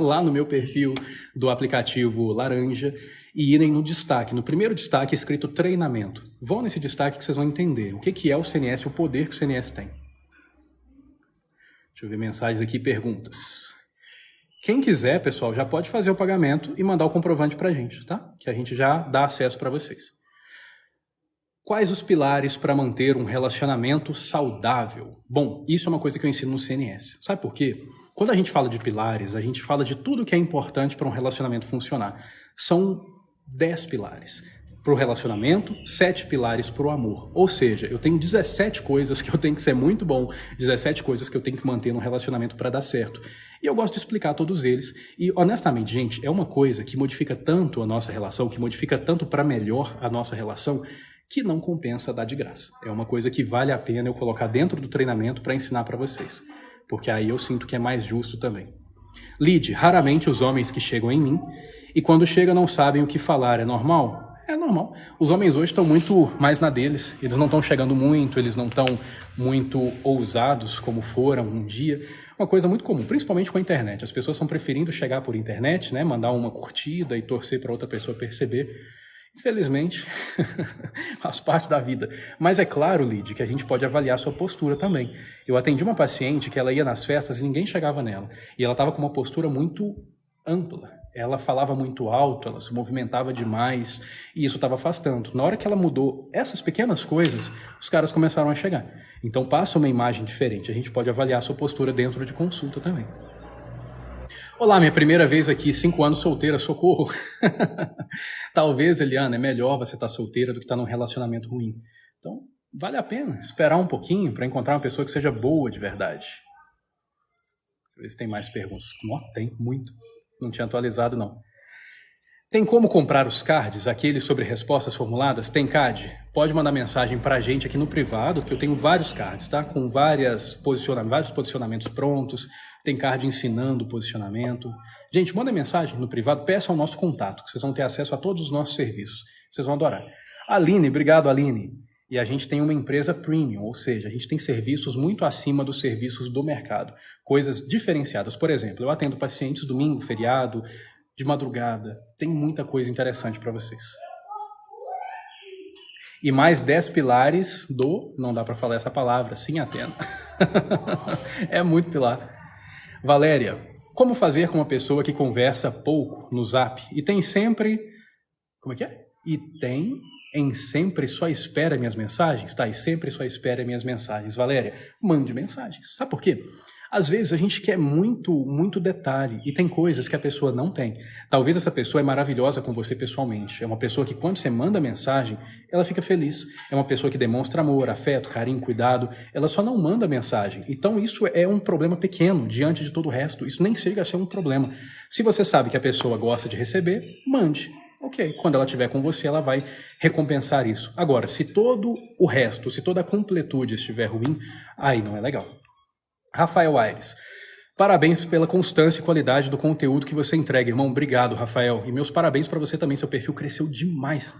lá no meu perfil do aplicativo Laranja e irem no destaque. No primeiro destaque, escrito treinamento. Vão nesse destaque que vocês vão entender o que é o CNS, o poder que o CNS tem. Deixa eu ver mensagens aqui, perguntas. Quem quiser, pessoal, já pode fazer o pagamento e mandar o comprovante para a gente, tá? Que a gente já dá acesso para vocês. Quais os pilares para manter um relacionamento saudável? Bom, isso é uma coisa que eu ensino no CNS. Sabe por quê? Quando a gente fala de pilares, a gente fala de tudo que é importante para um relacionamento funcionar. São 10 pilares para o relacionamento, 7 pilares para o amor. Ou seja, eu tenho 17 coisas que eu tenho que ser muito bom, 17 coisas que eu tenho que manter no relacionamento para dar certo. E eu gosto de explicar todos eles. E, honestamente, gente, é uma coisa que modifica tanto a nossa relação, que modifica tanto para melhor a nossa relação, que não compensa dar de graça. É uma coisa que vale a pena eu colocar dentro do treinamento para ensinar para vocês. Porque aí eu sinto que é mais justo também. Lide, raramente os homens que chegam em mim e quando chegam não sabem o que falar. É normal? É normal. Os homens hoje estão muito mais na deles. Eles não estão chegando muito, eles não estão muito ousados como foram um dia. Uma coisa muito comum, principalmente com a internet. As pessoas estão preferindo chegar por internet, né, mandar uma curtida e torcer para outra pessoa perceber. Infelizmente, faz parte da vida. Mas é claro, Lid, que a gente pode avaliar a sua postura também. Eu atendi uma paciente que ela ia nas festas e ninguém chegava nela. E ela estava com uma postura muito ampla. Ela falava muito alto, ela se movimentava demais e isso estava afastando. Na hora que ela mudou essas pequenas coisas, os caras começaram a chegar. Então passa uma imagem diferente. A gente pode avaliar a sua postura dentro de consulta também. Olá, minha primeira vez aqui, 5 anos solteira, socorro. Talvez, Eliana, é melhor você estar solteira do que estar num relacionamento ruim. Então, vale a pena esperar um pouquinho para encontrar uma pessoa que seja boa de verdade. Deixa eu ver se tem mais perguntas. Não, tem muito. Não tinha atualizado, não. Tem como comprar os cards, aqueles sobre respostas formuladas? Tem card? Pode mandar mensagem pra gente aqui no privado, que eu tenho vários cards, tá? Com vários posicionamentos prontos. Tem card ensinando o posicionamento. Gente, manda mensagem no privado, peça o nosso contato, que vocês vão ter acesso a todos os nossos serviços. Vocês vão adorar. Aline, obrigado, Aline. E a gente tem uma empresa premium, ou seja, a gente tem serviços muito acima dos serviços do mercado. Coisas diferenciadas. Por exemplo, eu atendo pacientes domingo, feriado, de madrugada. Tem muita coisa interessante para vocês. E mais 10 pilares do... Não dá para falar essa palavra. Sim, Atena. É muito pilar. Valéria, como fazer com uma pessoa que conversa pouco no Zap e tem sempre... Como é que é? E tem... em sempre só espera minhas mensagens? Tá, e sempre só espera minhas mensagens. Valéria, mande mensagens. Sabe por quê? Às vezes a gente quer muito detalhe e tem coisas que a pessoa não tem. Talvez essa pessoa é maravilhosa com você pessoalmente. É uma pessoa que quando você manda mensagem, ela fica feliz. É uma pessoa que demonstra amor, afeto, carinho, cuidado. Ela só não manda mensagem. Então isso é um problema pequeno diante de todo o resto. Isso nem chega a ser um problema. Se você sabe que a pessoa gosta de receber, mande. Ok, quando ela estiver com você, ela vai recompensar isso. Agora, se todo o resto, se toda a completude estiver ruim, aí não é legal. Rafael Aires, parabéns pela constância e qualidade do conteúdo que você entrega, irmão. Obrigado, Rafael. E meus parabéns para você também, seu perfil cresceu demais.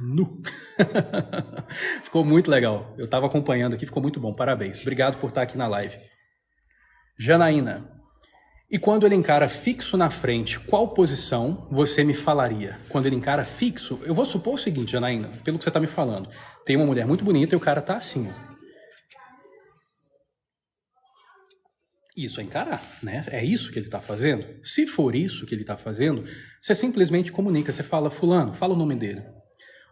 Ficou muito legal. Eu estava acompanhando aqui, ficou muito bom. Parabéns. Obrigado por estar aqui na live. Janaína, e quando ele encara fixo na frente, qual posição você me falaria? Quando ele encara fixo, eu vou supor o seguinte, Janaína, pelo que você está me falando. Tem uma mulher muito bonita e o cara tá assim, ó. Isso é encarar, né? É isso que ele está fazendo? Se for isso que ele está fazendo, você simplesmente comunica, você fala, fulano, fala o nome dele.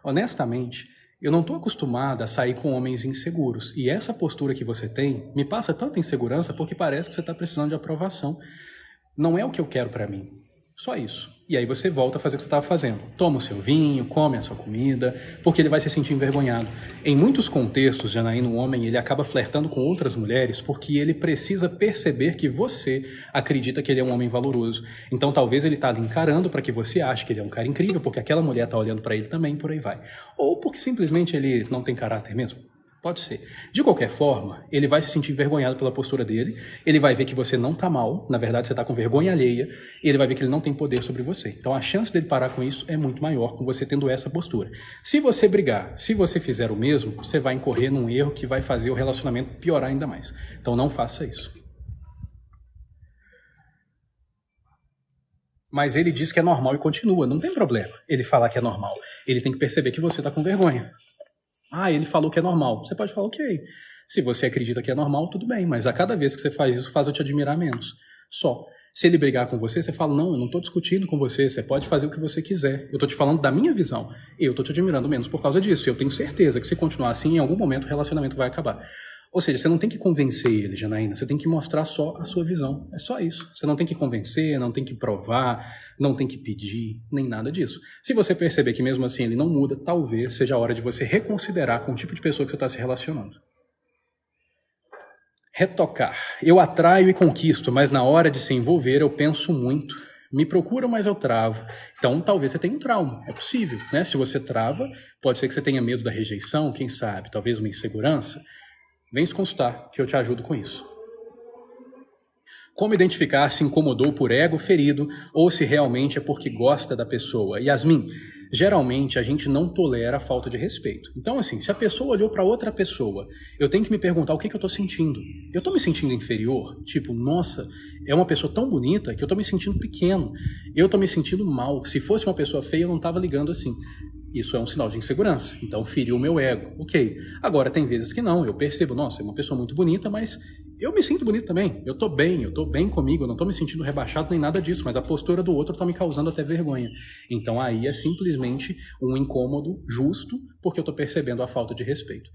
Honestamente, eu não estou acostumada a sair com homens inseguros. E essa postura que você tem me passa tanta insegurança porque parece que você está precisando de aprovação. Não é o que eu quero para mim. Só isso. E aí você volta a fazer o que você estava fazendo. Toma o seu vinho, come a sua comida, porque ele vai se sentir envergonhado. Em muitos contextos, Janaína, um homem ele acaba flertando com outras mulheres porque ele precisa perceber que você acredita que ele é um homem valoroso. Então talvez ele está ali encarando para que você ache que ele é um cara incrível, porque aquela mulher está olhando para ele também, por aí vai. Ou porque simplesmente ele não tem caráter mesmo. Pode ser. De qualquer forma, ele vai se sentir envergonhado pela postura dele, ele vai ver que você não está mal, na verdade você está com vergonha alheia, e ele vai ver que ele não tem poder sobre você. Então a chance dele parar com isso é muito maior com você tendo essa postura. Se você brigar, se você fizer o mesmo, você vai incorrer num erro que vai fazer o relacionamento piorar ainda mais. Então não faça isso. Mas ele diz que é normal e continua, não tem problema ele falar que é normal. Ele tem que perceber que você está com vergonha. Ah, ele falou que é normal. Você pode falar, ok. Se você acredita que é normal, tudo bem. Mas a cada vez que você faz isso, faz eu te admirar menos. Só. Se ele brigar com você, você fala, não, eu não estou discutindo com você. Você pode fazer o que você quiser. Eu estou te falando da minha visão. Eu estou te admirando menos por causa disso. Eu tenho certeza que se continuar assim, em algum momento o relacionamento vai acabar. Ou seja, você não tem que convencer ele, Janaína. Você tem que mostrar só a sua visão. É só isso. Você não tem que convencer, não tem que provar, não tem que pedir, nem nada disso. Se você perceber que mesmo assim ele não muda, talvez seja a hora de você reconsiderar com o tipo de pessoa que você está se relacionando. Retocar. Eu atraio e conquisto, mas na hora de se envolver eu penso muito. Me procuram, mas eu travo. Então, talvez você tenha um trauma. É possível, né? Se você trava, pode ser que você tenha medo da rejeição, quem sabe, talvez uma insegurança. Vem se consultar, que eu te ajudo com isso. Como identificar se incomodou por ego ferido ou se realmente é porque gosta da pessoa? Yasmin, geralmente a gente não tolera a falta de respeito. Então, assim, se a pessoa olhou para outra pessoa, eu tenho que me perguntar o que eu estou sentindo. Eu estou me sentindo inferior? Tipo, nossa, é uma pessoa tão bonita que eu estou me sentindo pequeno. Eu estou me sentindo mal. Se fosse uma pessoa feia, eu não estava ligando assim. Isso é um sinal de insegurança. Então, feriu o meu ego. Ok. Agora, tem vezes que não. Eu percebo, nossa, é uma pessoa muito bonita, mas eu me sinto bonito também. Eu tô bem comigo, eu não tô me sentindo rebaixado nem nada disso, mas a postura do outro tá me causando até vergonha. Então, aí é simplesmente um incômodo justo, porque eu tô percebendo a falta de respeito.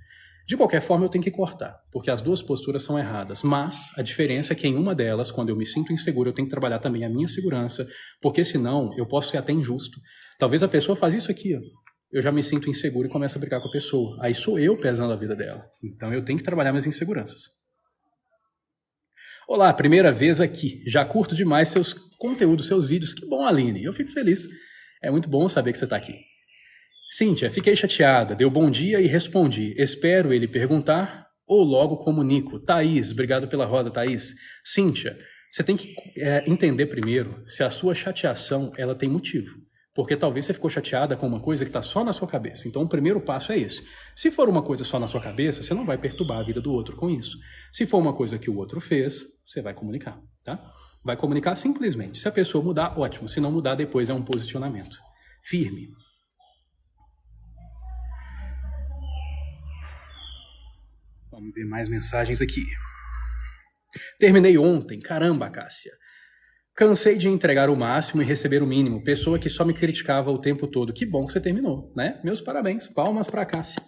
De qualquer forma, eu tenho que cortar, porque as duas posturas são erradas. Mas a diferença é que em uma delas, quando eu me sinto inseguro, eu tenho que trabalhar também a minha segurança, porque senão eu posso ser até injusto. Talvez a pessoa faz isso aqui, ó. Eu já me sinto inseguro e começo a brigar com a pessoa. Aí sou eu pesando a vida dela. Então eu tenho que trabalhar minhas inseguranças. Olá, primeira vez aqui. Já curto demais seus conteúdos, seus vídeos. Que bom, Aline. Eu fico feliz. É muito bom saber que você está aqui. Cíntia, fiquei chateada. Deu bom dia e respondi. Espero ele perguntar ou logo comunico. Thaís, obrigado pela rosa, Thaís. Cíntia, você tem que entender primeiro se a sua chateação ela tem motivo. Porque talvez você ficou chateada com uma coisa que está só na sua cabeça. Então, o primeiro passo é esse. Se for uma coisa só na sua cabeça, você não vai perturbar a vida do outro com isso. Se for uma coisa que o outro fez, você vai comunicar, tá? Vai comunicar simplesmente. Se a pessoa mudar, ótimo. Se não mudar, depois é um posicionamento firme. Vamos ver mais mensagens aqui. Terminei ontem. Caramba, Cássia. Cansei de entregar o máximo e receber o mínimo. Pessoa que só me criticava o tempo todo. Que bom que você terminou, né? Meus parabéns. Palmas pra Cássia.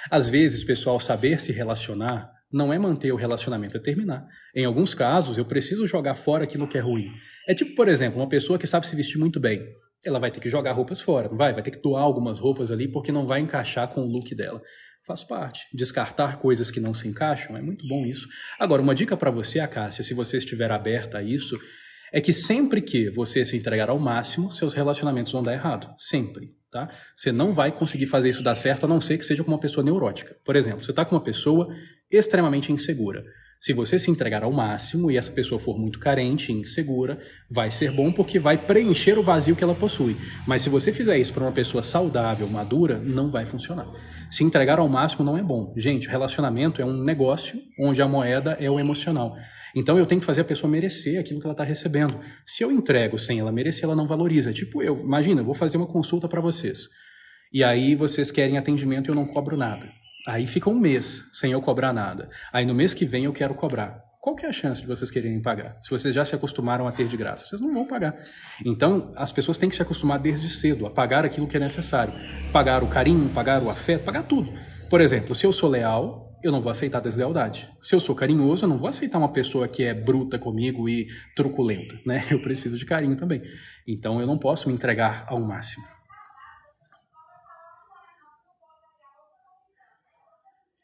Às vezes, pessoal, saber se relacionar não é manter o relacionamento, é terminar. Em alguns casos, eu preciso jogar fora aquilo que é ruim. É tipo, por exemplo, uma pessoa que sabe se vestir muito bem. Ela vai ter que jogar roupas fora, não vai? Vai ter que doar algumas roupas ali porque não vai encaixar com o look dela. Faz parte. Descartar coisas que não se encaixam, é muito bom isso. Agora, uma dica para você, Cássia, se você estiver aberta a isso, é que sempre que você se entregar ao máximo, seus relacionamentos vão dar errado. Sempre, tá? Você não vai conseguir fazer isso dar certo, a não ser que seja com uma pessoa neurótica. Por exemplo, você está com uma pessoa extremamente insegura. Se você se entregar ao máximo e essa pessoa for muito carente e insegura, vai ser bom porque vai preencher o vazio que ela possui. Mas se você fizer isso para uma pessoa saudável, madura, não vai funcionar. Se entregar ao máximo não é bom. Gente, relacionamento é um negócio onde a moeda é o emocional. Então eu tenho que fazer a pessoa merecer aquilo que ela está recebendo. Se eu entrego sem ela merecer, ela não valoriza. Tipo eu, imagina, eu vou fazer uma consulta para vocês. E aí vocês querem atendimento e eu não cobro nada. Aí fica um mês sem eu cobrar nada. Aí no mês que vem eu quero cobrar. Qual que é a chance de vocês quererem pagar? Se vocês já se acostumaram a ter de graça, vocês não vão pagar. Então, as pessoas têm que se acostumar desde cedo a pagar aquilo que é necessário. Pagar o carinho, pagar o afeto, pagar tudo. Por exemplo, se eu sou leal, eu não vou aceitar deslealdade. Se eu sou carinhoso, eu não vou aceitar uma pessoa que é bruta comigo e truculenta, né? Eu preciso de carinho também. Então, eu não posso me entregar ao máximo.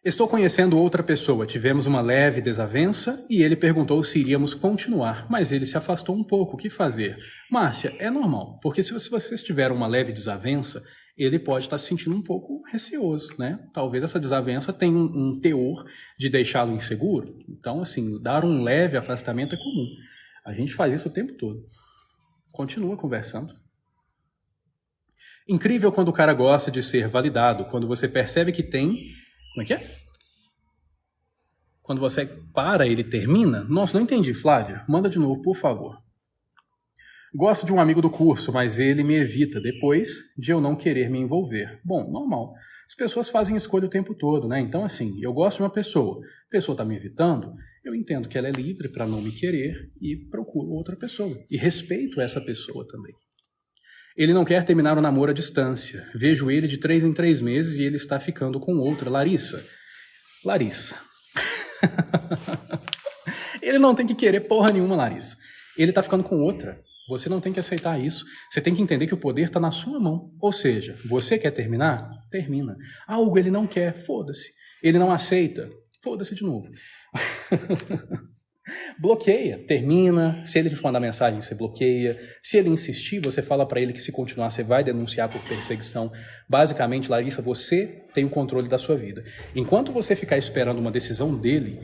Estou conhecendo outra pessoa, tivemos uma leve desavença e ele perguntou se iríamos continuar, mas ele se afastou um pouco, o que fazer? Márcia, é normal, porque se vocês tiveram uma leve desavença, ele pode estar se sentindo um pouco receoso, né? Talvez essa desavença tenha um teor de deixá-lo inseguro. Então, assim, dar um leve afastamento é comum. A gente faz isso o tempo todo. Continua conversando. Incrível quando o cara gosta de ser validado, quando você percebe que tem... Como é que é? Quando você para, ele termina? Nossa, não entendi, Flávia. Manda de novo, por favor. Gosto de um amigo do curso, mas ele me evita depois de eu não querer me envolver. Bom, normal. As pessoas fazem escolha o tempo todo, né? Então, assim, eu gosto de uma pessoa. A pessoa está me evitando, eu entendo que ela é livre para não me querer e procuro outra pessoa. E respeito essa pessoa também. Ele não quer terminar o namoro à distância. Vejo ele de 3 em 3 meses e ele está ficando com outra. Larissa. Ele não tem que querer porra nenhuma, Larissa. Ele está ficando com outra. Você não tem que aceitar isso. Você tem que entender que o poder está na sua mão. Ou seja, você quer terminar? Termina. Algo ele não quer, foda-se. Ele não aceita? Foda-se de novo. Bloqueia, termina. Se ele te mandar mensagem, você bloqueia. Se ele insistir, você fala para ele que se continuar, você vai denunciar por perseguição. Basicamente, Larissa, você tem o controle da sua vida. Enquanto você ficar esperando uma decisão dele,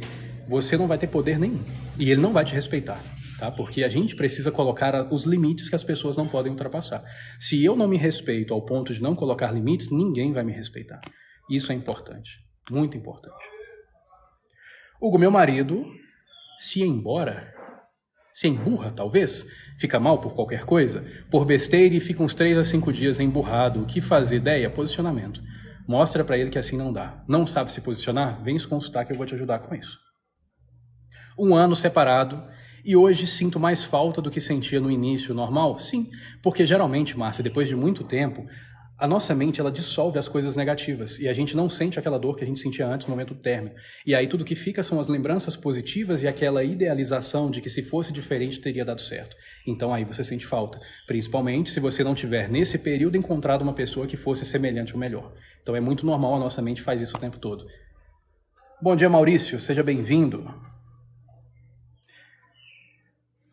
você não vai ter poder nenhum. E ele não vai te respeitar, tá? Porque a gente precisa colocar os limites que as pessoas não podem ultrapassar. Se eu não me respeito ao ponto de não colocar limites, ninguém vai me respeitar. Isso é importante, muito importante. Hugo, meu marido... se emburra, talvez, fica mal por qualquer coisa, por besteira e fica uns 3 a 5 dias emburrado. O que fazer? Ideia? Posicionamento. Mostra pra ele que assim não dá. Não sabe se posicionar? Vem se consultar que eu vou te ajudar com isso. 1 ano separado e hoje sinto mais falta do que sentia no início. Normal? Sim, porque geralmente, Márcia, depois de muito tempo, a nossa mente, ela dissolve as coisas negativas e a gente não sente aquela dor que a gente sentia antes no momento do término. E aí tudo que fica são as lembranças positivas e aquela idealização de que se fosse diferente teria dado certo. Então aí você sente falta, principalmente se você não tiver nesse período encontrado uma pessoa que fosse semelhante ou melhor. Então é muito normal, a nossa mente faz isso o tempo todo. Bom dia, Maurício, seja bem-vindo.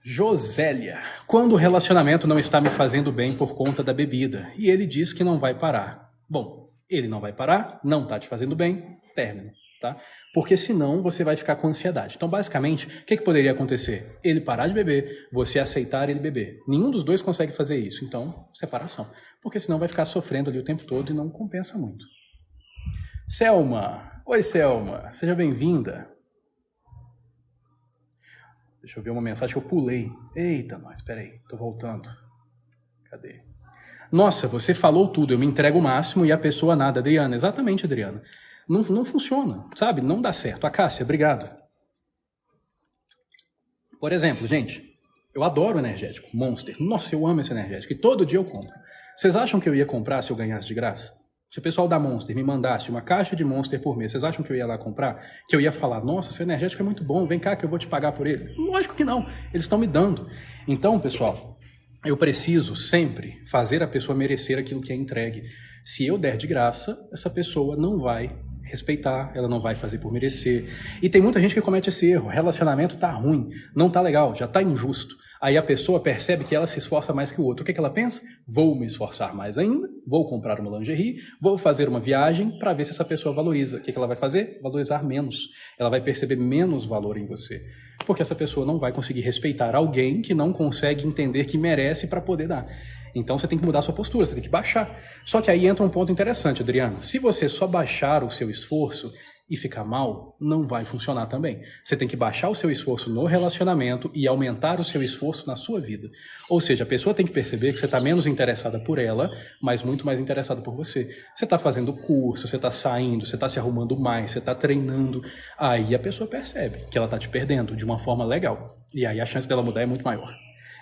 Josélia, quando o relacionamento não está me fazendo bem por conta da bebida e ele diz que não vai parar. Bom, ele não vai parar, não está te fazendo bem, término, tá? Porque senão você vai ficar com ansiedade. Então, basicamente, o que poderia acontecer? Ele parar de beber, você aceitar ele beber. Nenhum dos dois consegue fazer isso, então, separação. Porque senão vai ficar sofrendo ali o tempo todo e não compensa muito. Selma, oi Selma, seja bem-vinda. Deixa eu ver uma mensagem que eu pulei. Eita, nós, peraí, tô voltando. Cadê? Nossa, você falou tudo, eu me entrego o máximo e a pessoa nada. Adriana, exatamente, Adriana. Não funciona, sabe? Não dá certo. A Cássia, obrigado. Por exemplo, gente, eu adoro energético, Monster. Nossa, eu amo esse energético e todo dia eu compro. Vocês acham que eu ia comprar se eu ganhasse de graça? Se o pessoal da Monster me mandasse uma caixa de Monster por mês, vocês acham que eu ia lá comprar? Que eu ia falar, nossa, seu energético é muito bom, vem cá que eu vou te pagar por ele? Lógico que não, eles estão me dando. Então, pessoal, eu preciso sempre fazer a pessoa merecer aquilo que é entregue. Se eu der de graça, essa pessoa não vai respeitar, ela não vai fazer por merecer. E tem muita gente que comete esse erro. Relacionamento tá ruim, não tá legal, já tá injusto. Aí a pessoa percebe que ela se esforça mais que o outro. O que ela pensa? Vou me esforçar mais ainda, vou comprar uma lingerie, vou fazer uma viagem para ver se essa pessoa valoriza. O que ela vai fazer? Valorizar menos. Ela vai perceber menos valor em você. Porque essa pessoa não vai conseguir respeitar alguém que não consegue entender que merece para poder dar. Então você tem que mudar a sua postura, você tem que baixar. Só que aí entra um ponto interessante, Adriana. Se você só baixar o seu esforço e ficar mal, não vai funcionar também. Você tem que baixar o seu esforço no relacionamento e aumentar o seu esforço na sua vida. Ou seja, a pessoa tem que perceber que você está menos interessada por ela, mas muito mais interessada por você. Você está fazendo curso, você está saindo, você está se arrumando mais, você está treinando. Aí a pessoa percebe que ela está te perdendo de uma forma legal. E aí a chance dela mudar é muito maior.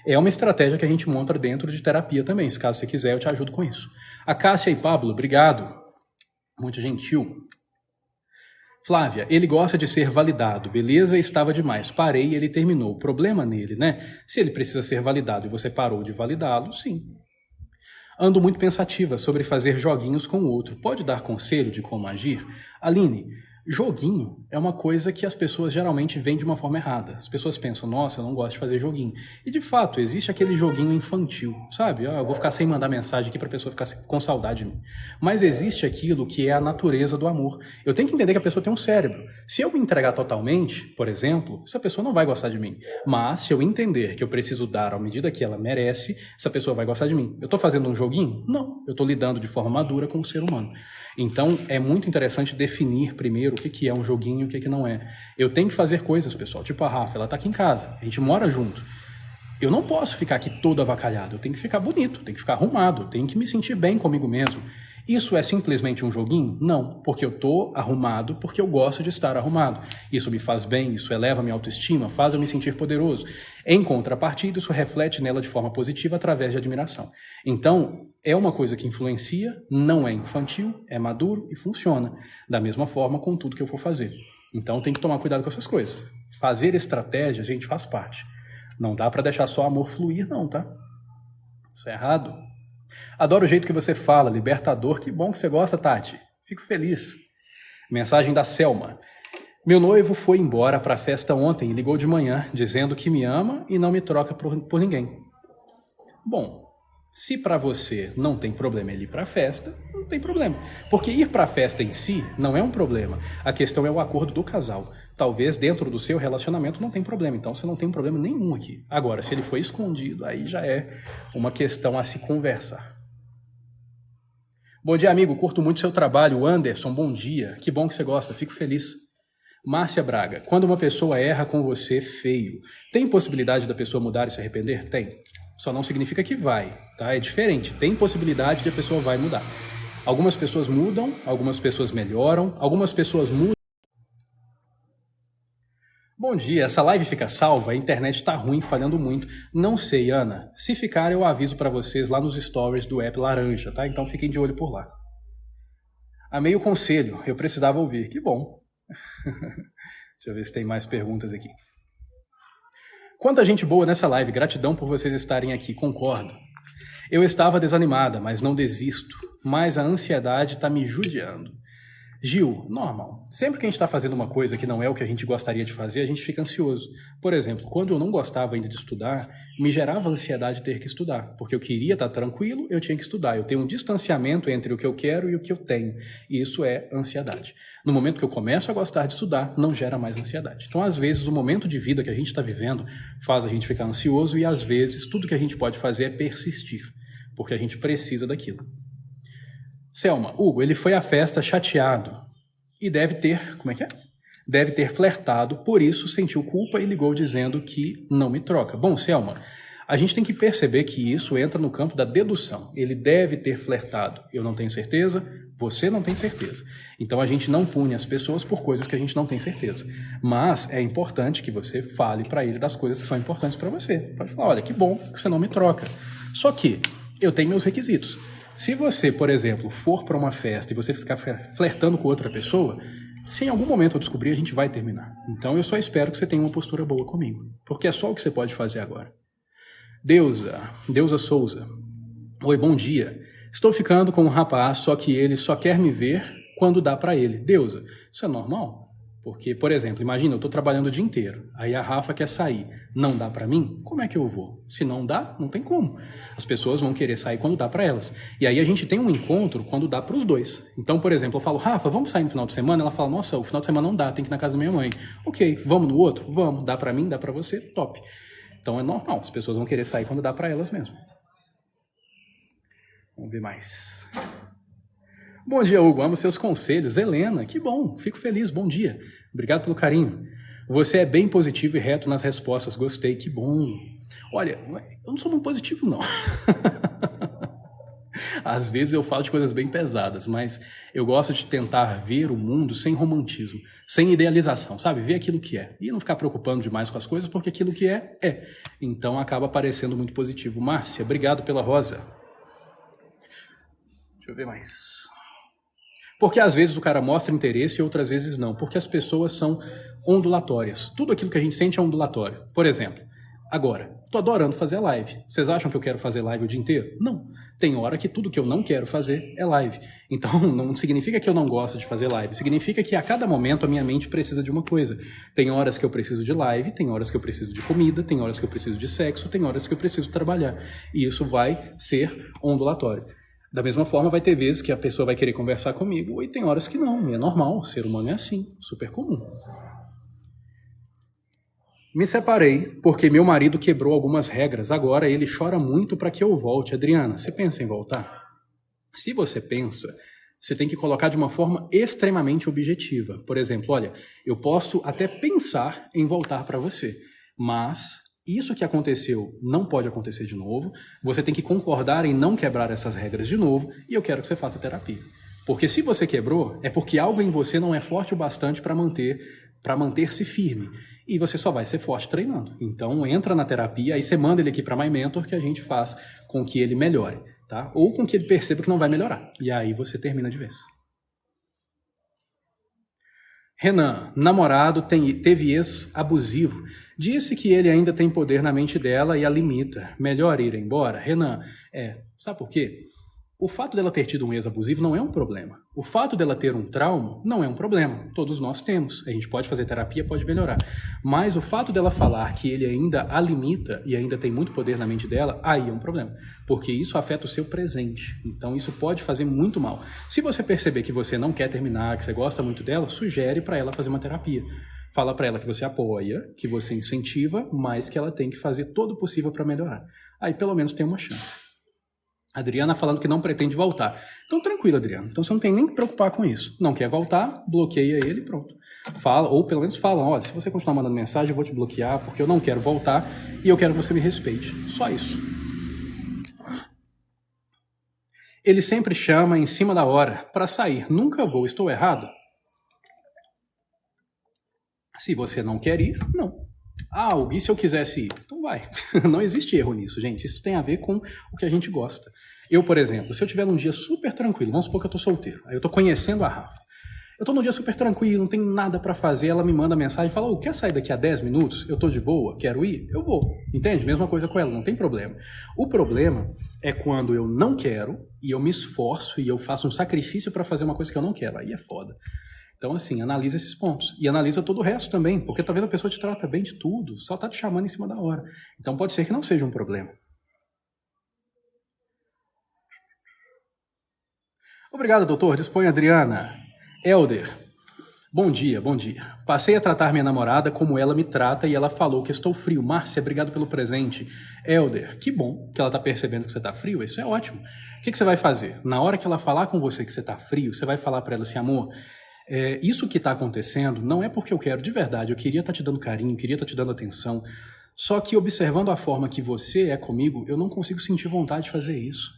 É uma estratégia que a gente monta dentro de terapia também. Se caso você quiser, eu te ajudo com isso. A Cássia e Pablo, obrigado. Muito gentil. Flávia, ele gosta de ser validado. Beleza, estava demais. Parei e ele terminou. Problema nele, né? Se ele precisa ser validado e você parou de validá-lo, sim. Ando muito pensativa sobre fazer joguinhos com o outro. Pode dar conselho de como agir? Aline, joguinho é uma coisa que as pessoas geralmente veem de uma forma errada. As pessoas pensam, nossa, eu não gosto de fazer joguinho. E de fato, existe aquele joguinho infantil, sabe? Eu vou ficar sem mandar mensagem aqui para a pessoa ficar com saudade de mim. Mas existe aquilo que é a natureza do amor. Eu tenho que entender que a pessoa tem um cérebro. Se eu me entregar totalmente, por exemplo, essa pessoa não vai gostar de mim. Mas se eu entender que eu preciso dar à medida que ela merece, essa pessoa vai gostar de mim. Eu estou fazendo um joguinho? Não. Eu estou lidando de forma madura com o ser humano. Então, é muito interessante definir primeiro o que é um joguinho e o que não é. Eu tenho que fazer coisas, pessoal. Tipo a Rafa, ela tá aqui em casa. A gente mora junto. Eu não posso ficar aqui todo avacalhado. Eu tenho que ficar bonito, tenho que ficar arrumado, tenho que me sentir bem comigo mesmo. Isso é simplesmente um joguinho? Não, porque eu tô arrumado, porque eu gosto de estar arrumado. Isso me faz bem, isso eleva minha autoestima, faz eu me sentir poderoso. Em contrapartida, isso reflete nela de forma positiva através de admiração. Então, é uma coisa que influencia, não é infantil, é maduro e funciona. Da mesma forma com tudo que eu for fazer. Então, tem que tomar cuidado com essas coisas. Fazer estratégia, a gente faz parte. Não dá para deixar só amor fluir, não, tá? Isso é errado. Adoro o jeito que você fala, libertador. Que bom que você gosta, Tati. Fico feliz. Mensagem da Selma. Meu noivo foi embora para a festa ontem e ligou de manhã, dizendo que me ama e não me troca por ninguém. Bom, se para você não tem problema ele ir para a festa, não tem problema. Porque ir para a festa em si não é um problema. A questão é o acordo do casal. Talvez dentro do seu relacionamento não tem problema. Então você não tem problema nenhum aqui. Agora, se ele foi escondido, aí já é uma questão a se conversar. Bom dia, amigo. Curto muito seu trabalho. Anderson, bom dia. Que bom que você gosta. Fico feliz. Márcia Braga. Quando uma pessoa erra com você, feio. Tem possibilidade da pessoa mudar e se arrepender? Tem. Só não significa que vai, tá? É diferente. Tem possibilidade de a pessoa vai mudar. Algumas pessoas mudam, algumas pessoas melhoram, algumas pessoas mudam. Bom dia, essa live fica salva? A internet tá ruim, falhando muito. Não sei, Ana. Se ficar, eu aviso para vocês lá nos stories do app Laranja, tá? Então fiquem de olho por lá. Amei o conselho, eu precisava ouvir. Que bom. Deixa eu ver se tem mais perguntas aqui. Quanta gente boa nessa live, gratidão por vocês estarem aqui, concordo. Eu estava desanimada, mas não desisto. Mas a ansiedade está me judiando. Gil, normal. Sempre que a gente está fazendo uma coisa que não é o que a gente gostaria de fazer, a gente fica ansioso. Por exemplo, quando eu não gostava ainda de estudar, me gerava ansiedade ter que estudar. Porque eu queria estar tranquilo, eu tinha que estudar. Eu tenho um distanciamento entre o que eu quero e o que eu tenho. E isso é ansiedade. No momento que eu começo a gostar de estudar, não gera mais ansiedade. Então, às vezes, o momento de vida que a gente está vivendo faz a gente ficar ansioso e, às vezes, tudo que a gente pode fazer é persistir. Porque a gente precisa daquilo. Selma, Hugo, ele foi à festa chateado e deve ter, como é que é? Deve ter flertado, por isso sentiu culpa e ligou dizendo que não me troca. Bom, Selma, a gente tem que perceber que isso entra no campo da dedução. Ele deve ter flertado. Eu não tenho certeza, você não tem certeza. Então a gente não pune as pessoas por coisas que a gente não tem certeza. Mas é importante que você fale para ele das coisas que são importantes para você. Pode falar, olha, que bom que você não me troca. Só que eu tenho meus requisitos. Se você, por exemplo, for para uma festa e você ficar flertando com outra pessoa, se em algum momento eu descobrir, a gente vai terminar. Então eu só espero que você tenha uma postura boa comigo, porque é só o que você pode fazer agora. Deusa Souza. Oi, bom dia. Estou ficando com um rapaz, só que ele só quer me ver quando dá para ele. Deusa, isso é normal? Porque, por exemplo, imagina, eu estou trabalhando o dia inteiro, aí a Rafa quer sair, não dá para mim? Como é que eu vou? Se não dá, não tem como. As pessoas vão querer sair quando dá para elas. E aí a gente tem um encontro quando dá para os dois. Então, por exemplo, eu falo, Rafa, vamos sair no final de semana? Ela fala, nossa, o final de semana não dá, tem que ir na casa da minha mãe. Ok, vamos no outro? Vamos. Dá para mim, dá para você? Top. Então é normal, as pessoas vão querer sair quando dá para elas mesmo. Vamos ver mais. Bom dia, Hugo. Amo seus conselhos. Helena, que bom. Fico feliz. Bom dia. Obrigado pelo carinho. Você é bem positivo e reto nas respostas. Gostei. Que bom. Olha, eu não sou muito positivo, não. Às vezes eu falo de coisas bem pesadas, mas eu gosto de tentar ver o mundo sem romantismo, sem idealização, sabe? Ver aquilo que é. E não ficar preocupando demais com as coisas, porque aquilo que é, é. Então acaba parecendo muito positivo. Márcia, obrigado pela rosa. Deixa eu ver mais. Porque às vezes o cara mostra interesse e outras vezes não. Porque as pessoas são ondulatórias. Tudo aquilo que a gente sente é ondulatório. Por exemplo, agora, tô adorando fazer live. Vocês acham que eu quero fazer live o dia inteiro? Não. Tem hora que tudo que eu não quero fazer é live. Então não significa que eu não gosto de fazer live. Significa que a cada momento a minha mente precisa de uma coisa. Tem horas que eu preciso de live, tem horas que eu preciso de comida, tem horas que eu preciso de sexo, tem horas que eu preciso trabalhar. E isso vai ser ondulatório. Da mesma forma, vai ter vezes que a pessoa vai querer conversar comigo e tem horas que não. E é normal, o ser humano é assim, super comum. Me separei porque meu marido quebrou algumas regras. Agora ele chora muito para que eu volte. Adriana, você pensa em voltar? Se você pensa, você tem que colocar de uma forma extremamente objetiva. Por exemplo, olha, eu posso até pensar em voltar para você, mas isso que aconteceu não pode acontecer de novo. Você tem que concordar em não quebrar essas regras de novo e eu quero que você faça terapia. Porque se você quebrou, é porque algo em você não é forte o bastante para manter-se firme. E você só vai ser forte treinando. Então entra na terapia, aí você manda ele aqui para My Mentor que a gente faz com que ele melhore, tá? Ou com que ele perceba que não vai melhorar. E aí você termina de vez. Renan, namorado, teve ex abusivo. Disse que ele ainda tem poder na mente dela e a limita. Melhor ir embora? Renan, sabe por quê? O fato dela ter tido um ex abusivo não é um problema. O fato dela ter um trauma não é um problema. Todos nós temos. A gente pode fazer terapia, pode melhorar. Mas o fato dela falar que ele ainda a limita e ainda tem muito poder na mente dela, aí é um problema. Porque isso afeta o seu presente. Então isso pode fazer muito mal. Se você perceber que você não quer terminar, que você gosta muito dela, sugere para ela fazer uma terapia. Fala para ela que você apoia, que você incentiva, mas que ela tem que fazer todo o possível para melhorar. Aí pelo menos tem uma chance. Adriana falando que não pretende voltar. Então, tranquilo, Adriana. Então, você não tem nem que preocupar com isso. Não quer voltar, bloqueia ele e pronto. Fala, ou pelo menos fala, olha, se você continuar mandando mensagem, eu vou te bloquear, porque eu não quero voltar e eu quero que você me respeite. Só isso. Ele sempre chama em cima da hora para sair. Nunca vou. Estou errado? Se você não quer ir, não. Ah, e se eu quisesse ir? Então vai. Não existe erro nisso, gente. Isso tem a ver com o que a gente gosta. Eu, por exemplo, se eu tiver num dia super tranquilo, vamos supor que eu tô solteiro, aí eu tô conhecendo a Rafa. Eu tô num dia super tranquilo, não tem nada pra fazer, ela me manda mensagem e fala, quer sair daqui a 10 minutos? Eu tô de boa, quero ir? Eu vou. Entende? Mesma coisa com ela, não tem problema. O problema é quando eu não quero e eu me esforço e eu faço um sacrifício pra fazer uma coisa que eu não quero. Aí é foda. Então, assim, analisa esses pontos. E analisa todo o resto também, porque talvez a pessoa te trata bem de tudo, só tá te chamando em cima da hora. Então pode ser que não seja um problema. Obrigado, doutor. Dispõe, Adriana. Elder. Bom dia, bom dia. Passei a tratar minha namorada como ela me trata e ela falou que estou frio. Márcia, obrigado pelo presente. Elder, que bom que ela tá percebendo que você tá frio, isso é ótimo. O que você vai fazer? Na hora que ela falar com você que você tá frio, você vai falar para ela assim, amor, isso que está acontecendo não é porque eu quero de verdade, eu queria estar te dando carinho, queria estar te dando atenção, só que observando a forma que você é comigo, eu não consigo sentir vontade de fazer isso.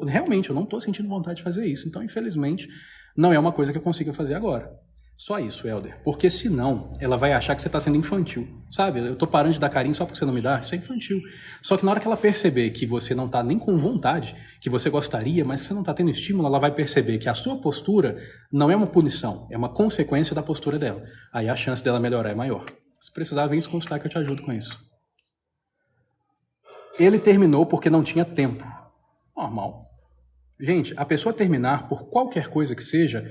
Realmente, eu não estou sentindo vontade de fazer isso. Então, infelizmente, não é uma coisa que eu consiga fazer agora. Só isso, Helder. Porque senão, ela vai achar que você está sendo infantil. Sabe? Eu estou parando de dar carinho só porque você não me dá. Isso é infantil. Só que na hora que ela perceber que você não está nem com vontade, que você gostaria, mas que você não está tendo estímulo, ela vai perceber que a sua postura não é uma punição, é uma consequência da postura dela. Aí a chance dela melhorar é maior. Se precisar, vem se consultar que eu te ajudo com isso. Ele terminou porque não tinha tempo. Normal. Gente, a pessoa terminar por qualquer coisa que seja,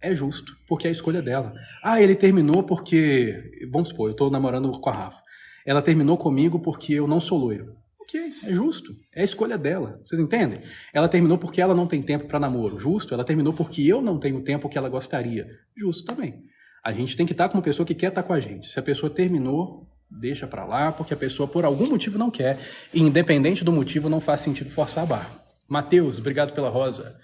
É justo, porque é a escolha dela. Ah, ele terminou porque... Vamos supor, eu tô namorando com a Rafa. Ela terminou comigo porque eu não sou loiro. Ok, é justo. É a escolha dela. Vocês entendem? Ela terminou porque ela não tem tempo para namoro. Justo. Ela terminou porque eu não tenho o tempo que ela gostaria. Justo também. A gente tem que estar com uma pessoa que quer estar com a gente. Se a pessoa terminou, deixa para lá, porque a pessoa por algum motivo não quer. E independente do motivo, não faz sentido forçar a barra. Matheus, obrigado pela rosa.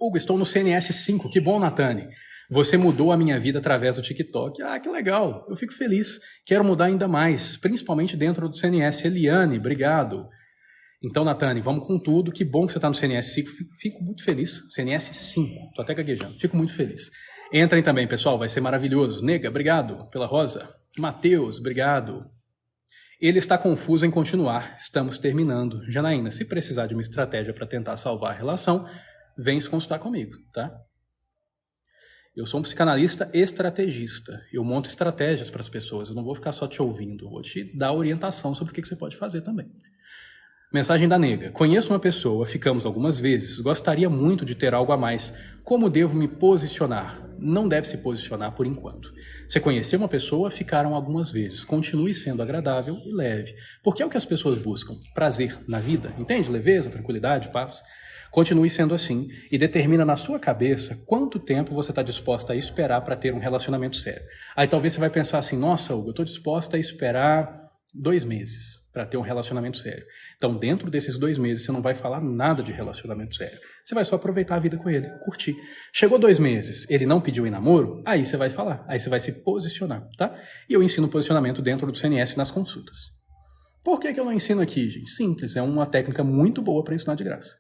Hugo, estou no CNS 5. Que bom, Natane. Você mudou a minha vida através do TikTok. Ah, que legal. Eu fico feliz. Quero mudar ainda mais, principalmente dentro do CNS. Eliane, obrigado. Então, Natane, vamos com tudo. Que bom que você está no CNS 5. Fico muito feliz. CNS 5. Estou até gaguejando. Fico muito feliz. Entrem também, pessoal. Vai ser maravilhoso. Nega, obrigado pela rosa. Matheus, obrigado. Ele está confuso em continuar. Estamos terminando. Janaína, se precisar de uma estratégia para tentar salvar a relação, vem se consultar comigo, tá? Eu sou um psicanalista estrategista. Eu monto estratégias para as pessoas. Eu não vou ficar só te ouvindo. Eu vou te dar orientação sobre o que você pode fazer também. Mensagem da nega. Conheço uma pessoa, ficamos algumas vezes. Gostaria muito de ter algo a mais. Como devo me posicionar? Não deve se posicionar por enquanto. Você conheceu uma pessoa, ficaram algumas vezes. Continue sendo agradável e leve. Porque é o que as pessoas buscam. Prazer na vida. Entende? Leveza, tranquilidade, paz. Continue sendo assim e determina na sua cabeça quanto tempo você está disposta a esperar para ter um relacionamento sério. Aí talvez você vai pensar assim, nossa, Hugo, eu estou disposta a esperar 2 meses para ter um relacionamento sério. Então, dentro desses 2 meses, você não vai falar nada de relacionamento sério. Você vai só aproveitar a vida com ele, curtir. Chegou 2 meses, ele não pediu em namoro, aí você vai falar, aí você vai se posicionar, tá? E eu ensino posicionamento dentro do CNS nas consultas. Por que eu não ensino aqui, gente? Simples, é uma técnica muito boa para ensinar de graça.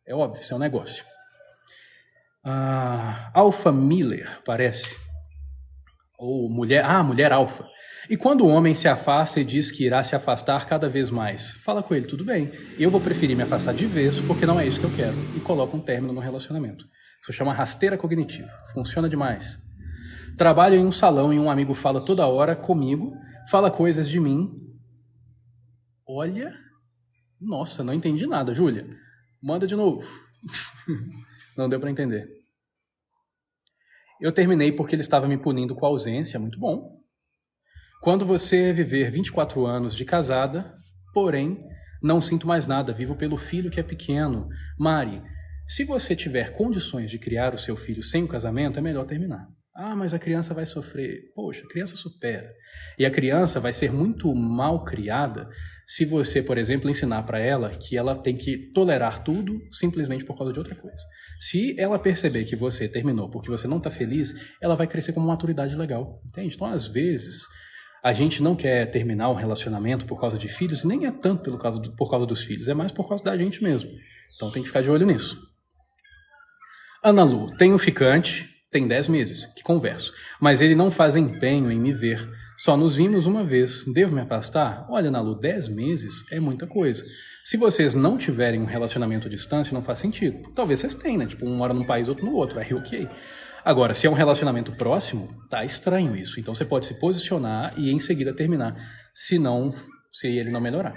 É óbvio, isso é um negócio. Alpha Miller, parece. Ou mulher alfa. E quando o homem se afasta e diz que irá se afastar cada vez mais, fala com ele, tudo bem, eu vou preferir me afastar de vez porque não é isso que eu quero. E coloca um término no relacionamento. Isso chama rasteira cognitiva. Funciona demais. Trabalho em um salão e um amigo fala toda hora comigo, fala coisas de mim. Olha, nossa, não entendi nada, Júlia. Manda de novo. Não deu para entender. Eu terminei porque ele estava me punindo com a ausência. Muito bom. Quando você viver 24 anos de casada, porém, não sinto mais nada, vivo pelo filho que é pequeno. Mari, se você tiver condições de criar o seu filho sem o casamento, é melhor terminar. Ah, mas a criança vai sofrer. Poxa, a criança supera. E a criança vai ser muito mal criada se você, por exemplo, ensinar para ela que ela tem que tolerar tudo simplesmente por causa de outra coisa. Se ela perceber que você terminou porque você não está feliz, ela vai crescer com uma maturidade legal. Entende? Então, às vezes, a gente não quer terminar um relacionamento por causa de filhos, nem é tanto por causa dos filhos, é mais por causa da gente mesmo. Então, tem que ficar de olho nisso. Ana Lu, tenho ficante... Tem 10 meses que converso, mas ele não faz empenho em me ver. Só nos vimos uma vez. Devo me afastar? Olha, Nalu, 10 meses é muita coisa. Se vocês não tiverem um relacionamento à distância, não faz sentido. Talvez vocês tenham, né? Tipo, um mora num país, outro no outro. Aí, ok. Agora, se é um relacionamento próximo, tá estranho isso. Então, você pode se posicionar e em seguida terminar, se ele não melhorar.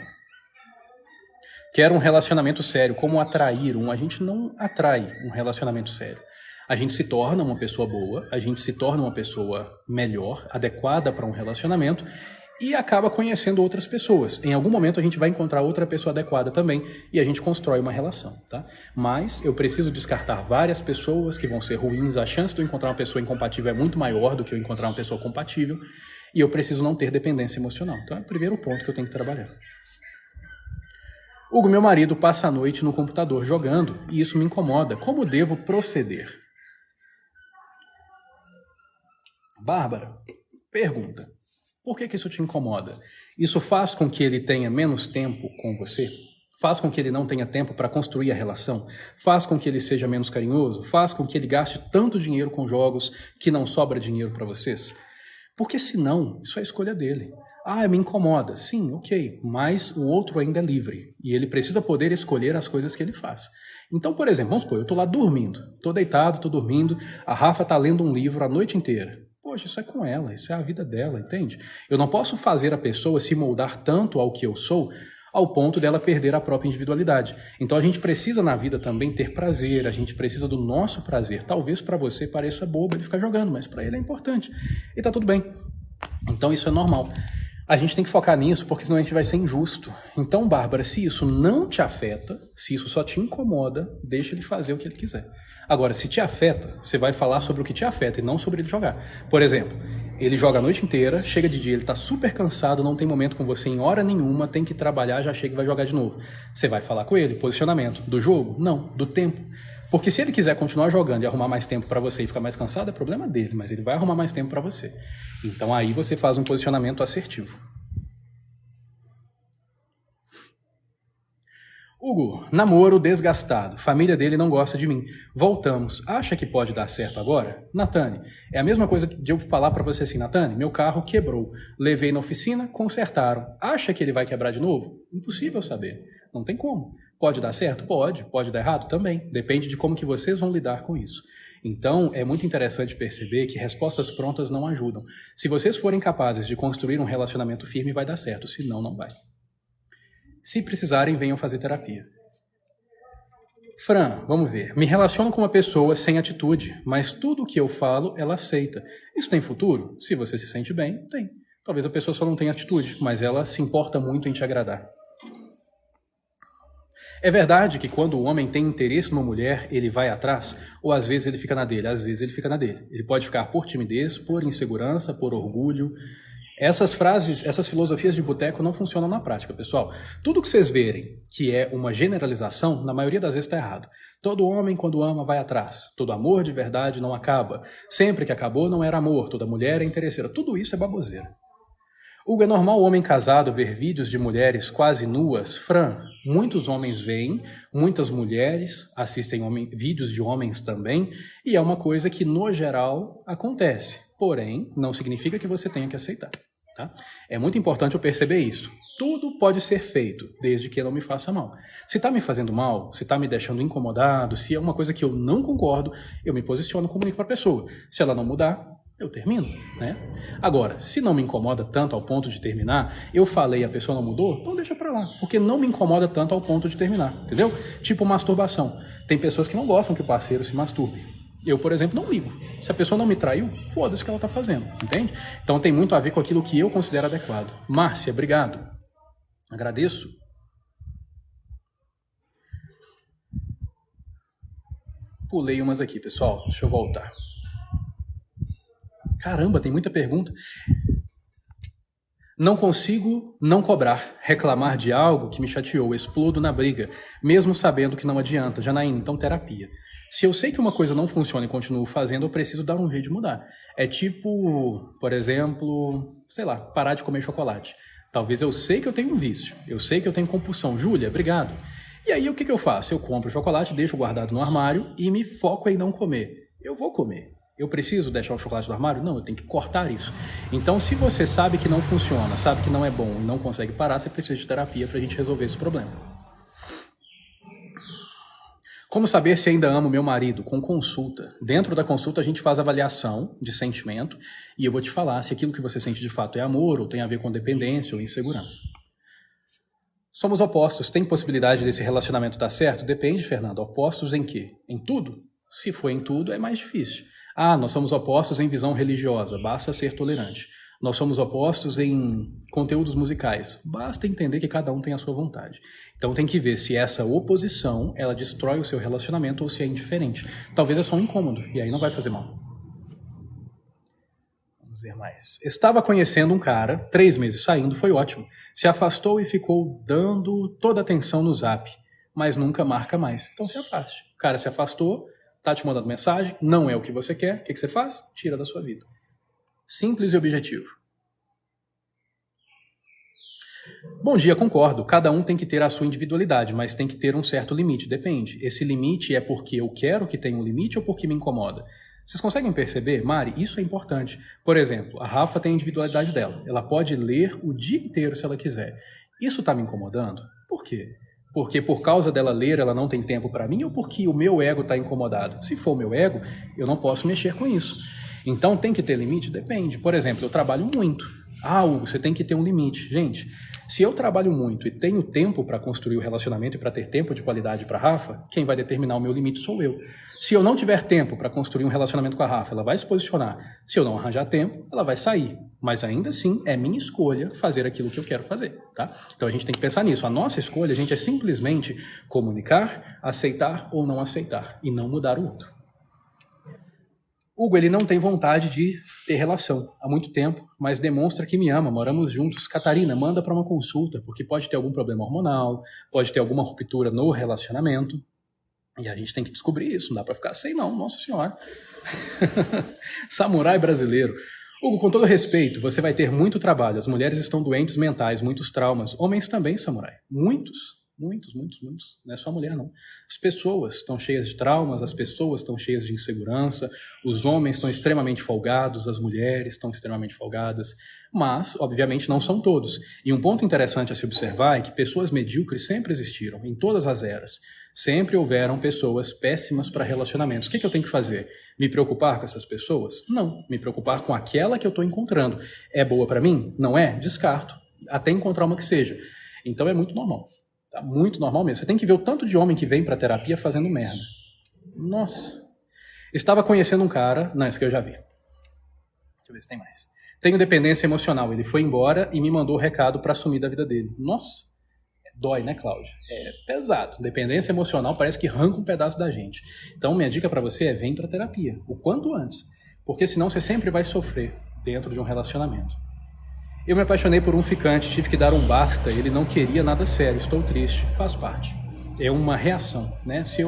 Quero um relacionamento sério. Como atrair um? A gente não atrai um relacionamento sério. A gente se torna uma pessoa boa, a gente se torna uma pessoa melhor, adequada para um relacionamento e acaba conhecendo outras pessoas. Em algum momento a gente vai encontrar outra pessoa adequada também e a gente constrói uma relação, tá? Mas eu preciso descartar várias pessoas que vão ser ruins, a chance de eu encontrar uma pessoa incompatível é muito maior do que eu encontrar uma pessoa compatível e eu preciso não ter dependência emocional. Então é o primeiro ponto que eu tenho que trabalhar. Hugo, meu marido passa a noite no computador jogando e isso me incomoda. Como devo proceder? Bárbara, pergunta, por que isso te incomoda? Isso faz com que ele tenha menos tempo com você? Faz com que ele não tenha tempo para construir a relação? Faz com que ele seja menos carinhoso? Faz com que ele gaste tanto dinheiro com jogos que não sobra dinheiro para vocês? Porque senão, isso é a escolha dele. Ah, me incomoda. Sim, ok, mas o outro ainda é livre e ele precisa poder escolher as coisas que ele faz. Então, por exemplo, vamos supor, eu estou lá dormindo, estou deitado, estou dormindo, a Rafa está lendo um livro a noite inteira. Poxa, isso é com ela, isso é a vida dela, entende? Eu não posso fazer a pessoa se moldar tanto ao que eu sou, ao ponto dela perder a própria individualidade. Então a gente precisa na vida também ter prazer, a gente precisa do nosso prazer. Talvez para você pareça bobo ele ficar jogando, mas para ele é importante. E tá tudo bem. Então isso é normal. A gente tem que focar nisso, porque senão a gente vai ser injusto. Então, Bárbara, se isso não te afeta, se isso só te incomoda, deixa ele fazer o que ele quiser. Agora, se te afeta, você vai falar sobre o que te afeta e não sobre ele jogar. Por exemplo, ele joga a noite inteira, chega de dia, ele tá super cansado, não tem momento com você em hora nenhuma, tem que trabalhar, já chega e vai jogar de novo. Você vai falar com ele, posicionamento do jogo? Não, do tempo. Porque se ele quiser continuar jogando e arrumar mais tempo para você e ficar mais cansado, é problema dele, mas ele vai arrumar mais tempo para você. Então aí você faz um posicionamento assertivo. Hugo, namoro desgastado. Família dele não gosta de mim. Voltamos. Acha que pode dar certo agora? Natane, é a mesma coisa de eu falar para você assim, Natane, meu carro quebrou. Levei na oficina, consertaram. Acha que ele vai quebrar de novo? Impossível saber. Não tem como. Pode dar certo? Pode. Pode dar errado? Também. Depende de como que vocês vão lidar com isso. Então, é muito interessante perceber que respostas prontas não ajudam. Se vocês forem capazes de construir um relacionamento firme, vai dar certo. Senão, não vai. Se precisarem, venham fazer terapia. Fran, vamos ver. Me relaciono com uma pessoa sem atitude, mas tudo o que eu falo, ela aceita. Isso tem futuro? Se você se sente bem, tem. Talvez a pessoa só não tenha atitude, mas ela se importa muito em te agradar. É verdade que quando o homem tem interesse numa mulher, ele vai atrás? Ou às vezes ele fica na dele? Às vezes ele fica na dele. Ele pode ficar por timidez, por insegurança, por orgulho. Essas frases, essas filosofias de boteco não funcionam na prática, pessoal. Tudo que vocês verem que é uma generalização, na maioria das vezes está errado. Todo homem, quando ama, vai atrás. Todo amor de verdade não acaba. Sempre que acabou, não era amor. Toda mulher é interesseira. Tudo isso é baboseira. Hugo, é normal o homem casado ver vídeos de mulheres quase nuas? Fran, muitos homens veem, muitas mulheres assistem vídeos de homens também, e é uma coisa que, no geral, acontece. Porém, não significa que você tenha que aceitar. Tá? É muito importante eu perceber isso. Tudo pode ser feito, desde que não me faça mal. Se está me fazendo mal, se está me deixando incomodado, se é uma coisa que eu não concordo, eu me posiciono e comunico para a pessoa. Se ela não mudar, eu termino, né? Agora, se não me incomoda tanto ao ponto de terminar, eu falei e a pessoa não mudou, então deixa pra lá, porque não me incomoda tanto ao ponto de terminar, entendeu? Tipo masturbação. Tem pessoas que não gostam que o parceiro se masturbe. Eu, por exemplo, não ligo. Se a pessoa não me traiu, foda-se o que ela tá fazendo, entende? Então tem muito a ver com aquilo que eu considero adequado. Márcia, obrigado. Agradeço. Pulei umas aqui, pessoal. Deixa eu voltar. Caramba, tem muita pergunta. Não consigo não cobrar, reclamar de algo que me chateou, explodo na briga, mesmo sabendo que não adianta. Janaína, então terapia. Se eu sei que uma coisa não funciona e continuo fazendo, eu preciso dar um jeito de mudar. É tipo, por exemplo, sei lá, parar de comer chocolate. Talvez eu sei que eu tenho um vício, eu sei que eu tenho compulsão. Júlia, obrigado. E aí o que eu faço? Eu compro chocolate, deixo guardado no armário e me foco em não comer. Eu vou comer. Eu preciso deixar o chocolate no armário? Não, eu tenho que cortar isso. Então, se você sabe que não funciona, sabe que não é bom e não consegue parar, você precisa de terapia para a gente resolver esse problema. Como saber se ainda amo meu marido? Com consulta. Dentro da consulta, a gente faz avaliação de sentimento e eu vou te falar se aquilo que você sente de fato é amor ou tem a ver com dependência ou insegurança. Somos opostos. Tem possibilidade desse relacionamento dar certo? Depende, Fernando. Opostos em quê? Em tudo? Se for em tudo, é mais difícil. Ah, nós somos opostos em visão religiosa, basta ser tolerante. Nós somos opostos em conteúdos musicais, basta entender que cada um tem a sua vontade. Então tem que ver se essa oposição, ela destrói o seu relacionamento ou se é indiferente. Talvez é só um incômodo, e aí não vai fazer mal. Vamos ver mais. Estava conhecendo um cara, 3 meses saindo, foi ótimo. Se afastou e ficou dando toda a atenção no Zap, mas nunca marca mais. Então se afaste. O cara se afastou, tá te mandando mensagem, não é o que você quer, o que você faz? Tira da sua vida. Simples e objetivo. Bom dia, concordo. Cada um tem que ter a sua individualidade, mas tem que ter um certo limite. Depende. Esse limite é porque eu quero que tenha um limite ou porque me incomoda? Vocês conseguem perceber? Mari, isso é importante. Por exemplo, a Rafa tem a individualidade dela. Ela pode ler o dia inteiro se ela quiser. Isso está me incomodando? Por quê? Porque por causa dela ler, ela não tem tempo para mim ou porque o meu ego está incomodado? Se for o meu ego, eu não posso mexer com isso. Então tem que ter limite? Depende. Por exemplo, eu trabalho muito. Ah, Hugo, você tem que ter um limite. Gente, Se eu trabalho muito e tenho tempo para construir o relacionamento e para ter tempo de qualidade para a Rafa, quem vai determinar o meu limite sou eu. Se eu não tiver tempo para construir um relacionamento com a Rafa, ela vai se posicionar. Se eu não arranjar tempo, ela vai sair. Mas ainda assim, é minha escolha fazer aquilo que eu quero fazer, tá? Então a gente tem que pensar nisso. A nossa escolha, gente, é simplesmente comunicar, aceitar ou não aceitar, e não mudar o outro. Hugo, ele não tem vontade de ter relação há muito tempo, mas demonstra que me ama, moramos juntos. Catarina, manda para uma consulta, porque pode ter algum problema hormonal, pode ter alguma ruptura no relacionamento, e a gente tem que descobrir isso, não dá para ficar sem não, nossa senhora. Samurai brasileiro. Hugo, com todo respeito, você vai ter muito trabalho, as mulheres estão doentes mentais, muitos traumas, homens também, samurai, muitos. Muitos. Não é só a mulher, não. As pessoas estão cheias de traumas, as pessoas estão cheias de insegurança, os homens estão extremamente folgados, as mulheres estão extremamente folgadas, mas, obviamente, não são todos. E um ponto interessante a se observar é que pessoas medíocres sempre existiram, em todas as eras. Sempre houveram pessoas péssimas para relacionamentos. O que eu tenho que fazer? Me preocupar com essas pessoas? Não. Me preocupar com aquela que eu estou encontrando. É boa para mim? Não é? Descarto. Até encontrar uma que seja. Então é muito normal. Tá muito normal mesmo. Você tem que ver o tanto de homem que vem pra terapia fazendo merda. Nossa. Estava conhecendo um cara... Não, esse que eu já vi. Deixa eu ver se tem mais. Tenho dependência emocional. Ele foi embora e me mandou o recado pra sumir da vida dele. Nossa. Dói, né, Cláudia? É pesado. Dependência emocional parece que arranca um pedaço da gente. Então, minha dica pra você é vem pra terapia. O quanto antes. Porque senão você sempre vai sofrer dentro de um relacionamento. Eu me apaixonei por um ficante, tive que dar um basta, ele não queria nada sério, estou triste, faz parte. É uma reação, né? Se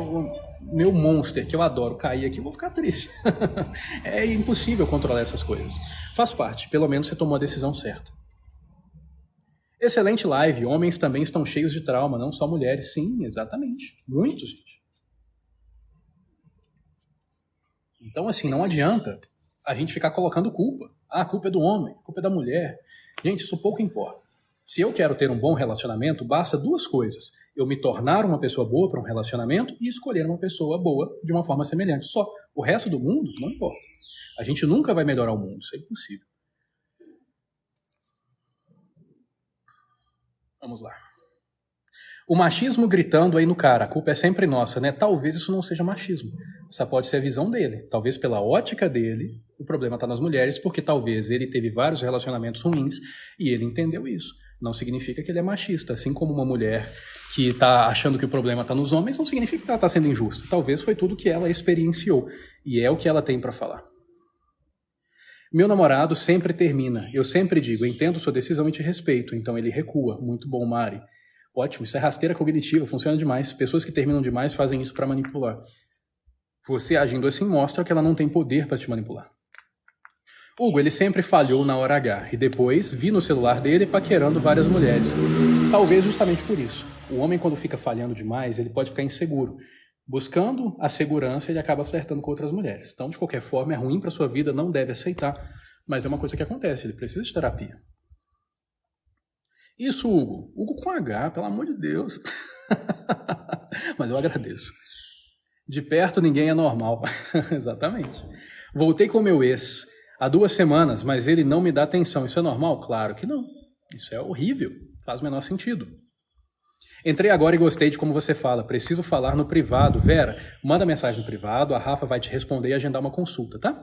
meu monster, que eu adoro, cair aqui, eu vou ficar triste. É impossível controlar essas coisas. Faz parte, pelo menos você tomou a decisão certa. Excelente live, homens também estão cheios de trauma, não só mulheres. Sim, exatamente, muitos, gente. Então, assim, não adianta a gente ficar colocando culpa. Ah, a culpa é do homem, a culpa é da mulher. Gente, isso pouco importa. Se eu quero ter um bom relacionamento, basta duas coisas. Eu me tornar uma pessoa boa para um relacionamento e escolher uma pessoa boa de uma forma semelhante. Só. O resto do mundo não importa. A gente nunca vai melhorar o mundo, isso é impossível. Vamos lá. O machismo gritando aí no cara, a culpa é sempre nossa, né? Talvez isso não seja machismo. Essa pode ser a visão dele. Talvez pela ótica dele, o problema está nas mulheres, porque talvez ele teve vários relacionamentos ruins e ele entendeu isso. Não significa que ele é machista. Assim como uma mulher que está achando que o problema está nos homens, não significa que ela está sendo injusta. Talvez foi tudo que ela experienciou e é o que ela tem para falar. Meu namorado sempre termina. Eu sempre digo, entendo sua decisão e te respeito. Então ele recua. Muito bom, Mari. Ótimo, isso é rasteira cognitiva, funciona demais. Pessoas que terminam demais fazem isso para manipular. Você agindo assim mostra que ela não tem poder para te manipular. Hugo, ele sempre falhou na hora H e depois vi no celular dele paquerando várias mulheres. Talvez justamente por isso. O homem, quando fica falhando demais, ele pode ficar inseguro. Buscando a segurança, ele acaba flertando com outras mulheres. Então, de qualquer forma, é ruim para sua vida, não deve aceitar. Mas é uma coisa que acontece, ele precisa de terapia. Isso, Hugo. Hugo com H, pelo amor de Deus. Mas eu agradeço. De perto ninguém é normal. Exatamente. Voltei com meu ex há 2 semanas, mas ele não me dá atenção. Isso é normal? Claro que não. Isso é horrível. Faz o menor sentido. Entrei agora e gostei de como você fala. Preciso falar no privado. Vera, manda mensagem no privado, a Rafa vai te responder e agendar uma consulta, tá?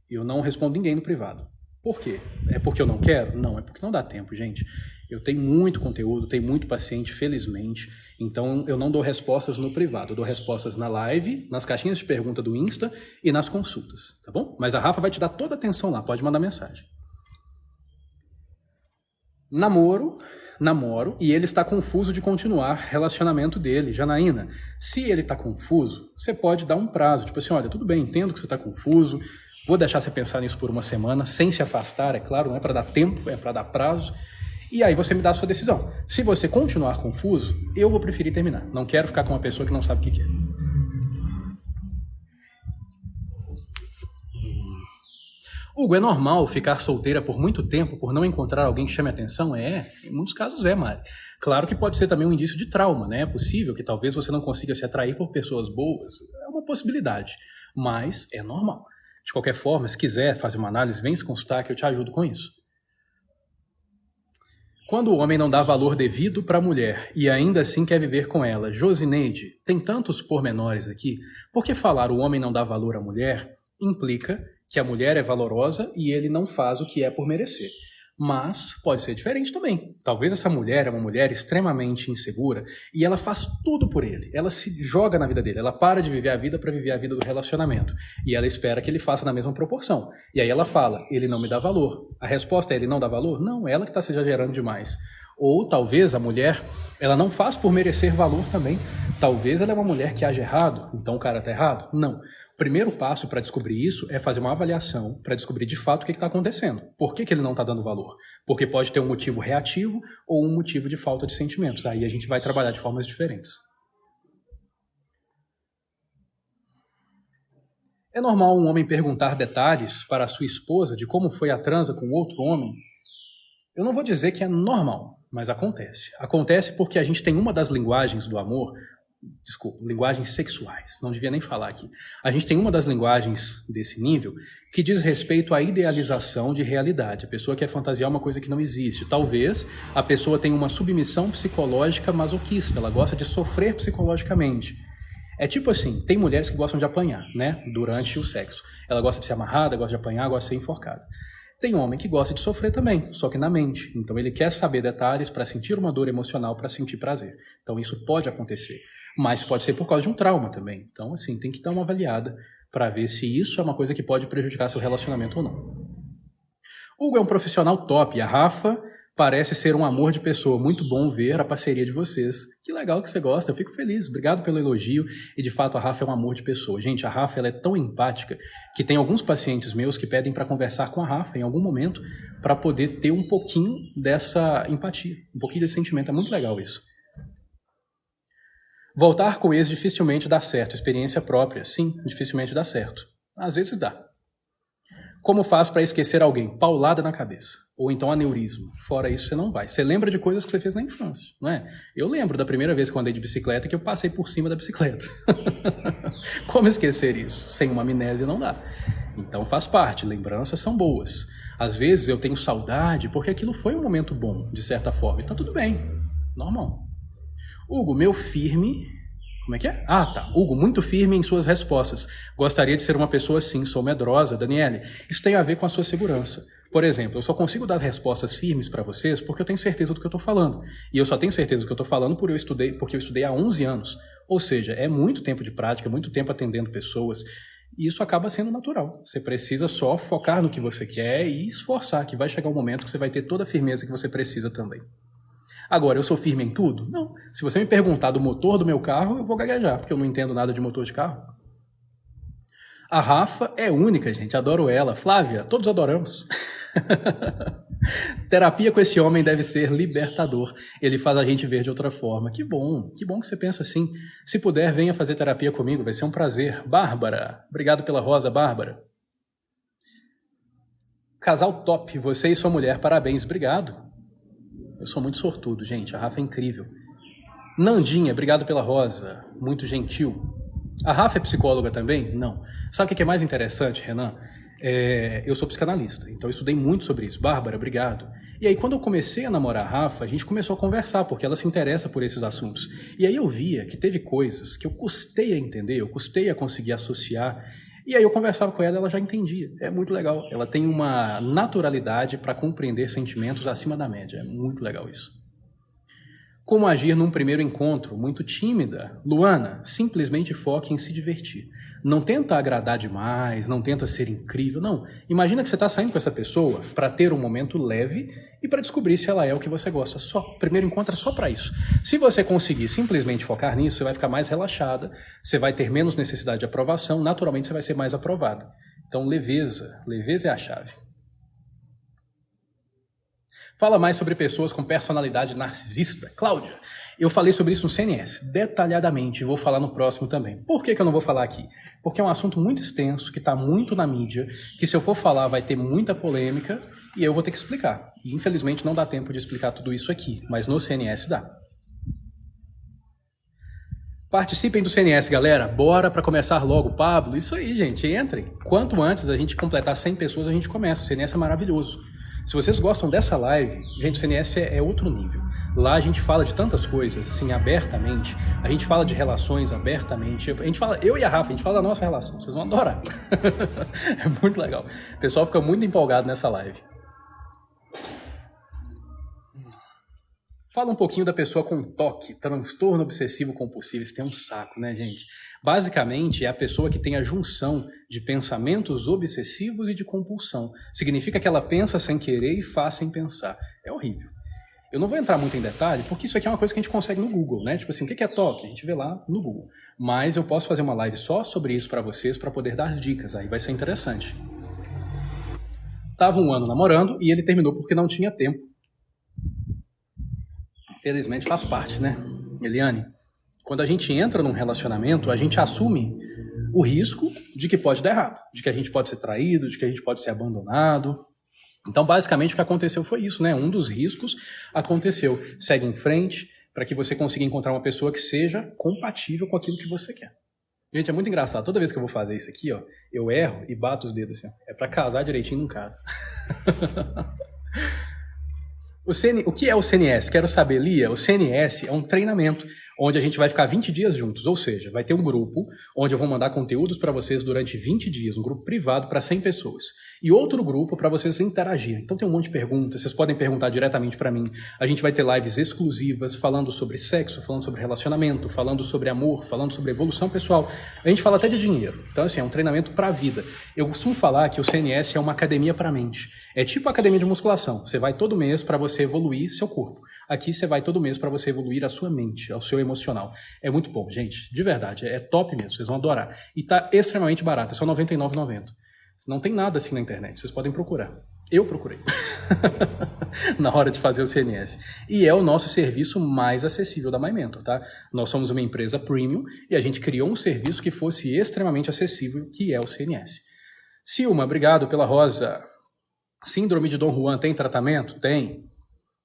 Eu não respondo ninguém no privado. Por quê? É porque eu não quero? Não, é porque não dá tempo, gente. Eu tenho muito conteúdo, tenho muito paciente, felizmente. Então, eu não dou respostas no privado. Eu dou respostas na live, nas caixinhas de pergunta do Insta e nas consultas, tá bom? Mas a Rafa vai te dar toda a atenção lá, pode mandar mensagem. Namoro, e ele está confuso de continuar relacionamento dele. Janaína, se ele está confuso, você pode dar um prazo. Tipo assim, olha, tudo bem, entendo que você está confuso, vou deixar você pensar nisso por 1 semana, sem se afastar, é claro, não é para dar tempo, é para dar prazo. E aí você me dá a sua decisão. Se você continuar confuso, eu vou preferir terminar. Não quero ficar com uma pessoa que não sabe o que quer. Hugo, é normal ficar solteira por muito tempo por não encontrar alguém que chame a atenção? É, em muitos casos é, Mari. Claro que pode ser também um indício de trauma, né? É possível que talvez você não consiga se atrair por pessoas boas. É uma possibilidade, mas é normal. De qualquer forma, se quiser fazer uma análise, vem se consultar que eu te ajudo com isso. Quando o homem não dá valor devido para a mulher e ainda assim quer viver com ela, Josineide, tem tantos pormenores aqui, porque falar o homem não dá valor à mulher implica que a mulher é valorosa e ele não faz o que é por merecer. Mas pode ser diferente também. Talvez essa mulher é uma mulher extremamente insegura e ela faz tudo por ele. Ela se joga na vida dele. Ela para de viver a vida para viver a vida do relacionamento. E ela espera que ele faça na mesma proporção. E aí ela fala, ele não me dá valor. A resposta é, ele não dá valor? Não, ela que está se exagerando demais. Ou talvez a mulher, ela não faz por merecer valor também. Talvez ela é uma mulher que age errado, então o cara está errado? Não. O primeiro passo para descobrir isso é fazer uma avaliação para descobrir de fato o que está acontecendo. Por que ele não está dando valor? Porque pode ter um motivo reativo ou um motivo de falta de sentimentos. Aí a gente vai trabalhar de formas diferentes. É normal um homem perguntar detalhes para a sua esposa de como foi a transa com outro homem? Eu não vou dizer que é normal, mas acontece. Acontece porque a gente tem uma das linguagens do amor, linguagens sexuais, não devia nem falar aqui. A gente tem uma das linguagens desse nível que diz respeito à idealização de realidade. A pessoa quer fantasiar uma coisa que não existe. Talvez a pessoa tenha uma submissão psicológica masoquista, ela gosta de sofrer psicologicamente. É tipo assim, tem mulheres que gostam de apanhar, né, durante o sexo. Ela gosta de ser amarrada, gosta de apanhar, gosta de ser enforcada. Tem homem que gosta de sofrer também, só que na mente. Então ele quer saber detalhes para sentir uma dor emocional, para sentir prazer. Então isso pode acontecer. Mas pode ser por causa de um trauma também. Então, assim, tem que dar uma avaliada para ver se isso é uma coisa que pode prejudicar seu relacionamento ou não. Hugo é um profissional top e a Rafa parece ser um amor de pessoa. Muito bom ver a parceria de vocês. Que legal que você gosta, eu fico feliz. Obrigado pelo elogio. E, de fato, a Rafa é um amor de pessoa. Gente, a Rafa ela é tão empática que tem alguns pacientes meus que pedem para conversar com a Rafa em algum momento para poder ter um pouquinho dessa empatia, um pouquinho desse sentimento. É muito legal isso. Voltar com o ex dificilmente dá certo. Experiência própria, sim, dificilmente dá certo. Às vezes dá. Como faz para esquecer alguém? Paulada na cabeça. Ou então aneurisma. Fora isso, você não vai. Você lembra de coisas que você fez na infância, não é? Eu lembro da primeira vez que eu andei de bicicleta que eu passei por cima da bicicleta. Como esquecer isso? Sem uma amnésia não dá. Então faz parte. Lembranças são boas. Às vezes eu tenho saudade porque aquilo foi um momento bom, de certa forma. Então tudo bem. Normal. Hugo, meu firme... Como é que é? Ah, tá. Hugo, muito firme em suas respostas. Gostaria de ser uma pessoa assim, sou medrosa. Daniele, isso tem a ver com a sua segurança. Por exemplo, eu só consigo dar respostas firmes para vocês porque eu tenho certeza do que eu estou falando. E eu só tenho certeza do que eu estou falando porque eu estudei há 11 anos. Ou seja, é muito tempo de prática, muito tempo atendendo pessoas. E isso acaba sendo natural. Você precisa só focar no que você quer e esforçar, que vai chegar um momento que você vai ter toda a firmeza que você precisa também. Agora, eu sou firme em tudo? Não. Se você me perguntar do motor do meu carro, eu vou gaguejar, porque eu não entendo nada de motor de carro. A Rafa é única, gente. Adoro ela. Flávia, todos adoramos. Terapia com esse homem deve ser libertador. Ele faz a gente ver de outra forma. Que bom que você pensa assim. Se puder, venha fazer terapia comigo, vai ser um prazer. Bárbara, obrigado pela rosa, Bárbara. Casal top, você e sua mulher, parabéns, obrigado. Eu sou muito sortudo, gente. A Rafa é incrível. Nandinha, obrigado pela rosa. Muito gentil. A Rafa é psicóloga também? Não. Sabe o que é mais interessante, Renan? Eu sou psicanalista, então eu estudei muito sobre isso. Bárbara, obrigado. E aí, quando eu comecei a namorar a Rafa, a gente começou a conversar, porque ela se interessa por esses assuntos. E aí eu via que teve coisas que eu custei a entender, eu custei a conseguir associar. E aí eu conversava com ela, ela já entendia. É muito legal. Ela tem uma naturalidade para compreender sentimentos acima da média. É muito legal isso. Como agir num primeiro encontro? Muito tímida. Luana, simplesmente foque em se divertir. Não tenta agradar demais, não tenta ser incrível, não. Imagina que você está saindo com essa pessoa para ter um momento leve e para descobrir se ela é o que você gosta. Só, primeiro encontro é só para isso. Se você conseguir simplesmente focar nisso, você vai ficar mais relaxada, você vai ter menos necessidade de aprovação, naturalmente você vai ser mais aprovada. Então, leveza é a chave. Fala mais sobre pessoas com personalidade narcisista. Cláudia, eu falei sobre isso no CNS, detalhadamente, e vou falar no próximo também. Por que eu não vou falar aqui? Porque é um assunto muito extenso, que está muito na mídia, que se eu for falar vai ter muita polêmica, e eu vou ter que explicar. E infelizmente não dá tempo de explicar tudo isso aqui, mas no CNS dá. Participem do CNS, galera. Bora para começar logo. Pablo, isso aí, gente, entrem. Quanto antes a gente completar 100 pessoas, a gente começa. O CNS é maravilhoso. Se vocês gostam dessa live, gente, o CNS é outro nível. Lá a gente fala de tantas coisas, assim, abertamente. A gente fala de relações abertamente. A gente fala, eu e a Rafa, a gente fala da nossa relação. Vocês vão adorar. É muito legal. O pessoal fica muito empolgado nessa live. Fala um pouquinho da pessoa com TOC, transtorno obsessivo compulsivo. Isso tem um saco, né, gente? Basicamente, é a pessoa que tem a junção de pensamentos obsessivos e de compulsão. Significa que ela pensa sem querer e faz sem pensar. É horrível. Eu não vou entrar muito em detalhe, porque isso aqui é uma coisa que a gente consegue no Google, né? Tipo assim, o que é TOC? A gente vê lá no Google. Mas eu posso fazer uma live só sobre isso para vocês, para poder dar dicas. Aí vai ser interessante. Tava um ano namorando e ele terminou porque não tinha tempo. Felizmente faz parte, né? Eliane, quando a gente entra num relacionamento, a gente assume o risco de que pode dar errado, de que a gente pode ser traído, de que a gente pode ser abandonado. Então, basicamente, o que aconteceu foi isso, né? Um dos riscos aconteceu. Segue em frente para que você consiga encontrar uma pessoa que seja compatível com aquilo que você quer. Gente, é muito engraçado. Toda vez que eu vou fazer isso aqui, ó, eu erro e bato os dedos assim. Ó. É para casar direitinho num caso. O que é o CNS? Quero saber, Lia. O CNS é um treinamento onde a gente vai ficar 20 dias juntos, ou seja, vai ter um grupo onde eu vou mandar conteúdos para vocês durante 20 dias, um grupo privado para 100 pessoas, e outro grupo para vocês interagirem. Então tem um monte de perguntas, vocês podem perguntar diretamente para mim. A gente vai ter lives exclusivas falando sobre sexo, falando sobre relacionamento, falando sobre amor, falando sobre evolução pessoal. A gente fala até de dinheiro. Então assim, é um treinamento para a vida. Eu costumo falar que o CNS é uma academia para a mente. É tipo a academia de musculação. Você vai todo mês para você evoluir seu corpo. Aqui você vai todo mês para você evoluir a sua mente, o seu emocional. É muito bom, gente. De verdade. É top mesmo. Vocês vão adorar. E tá extremamente barato. É só R$ 99,90. Não tem nada assim na internet. Vocês podem procurar. Eu procurei. Na hora de fazer o CNS. E é o nosso serviço mais acessível da MyMentor, tá? Nós somos uma empresa premium e a gente criou um serviço que fosse extremamente acessível, que é o CNS. Silma, obrigado pela rosa. Síndrome de Dom Juan tem tratamento? Tem.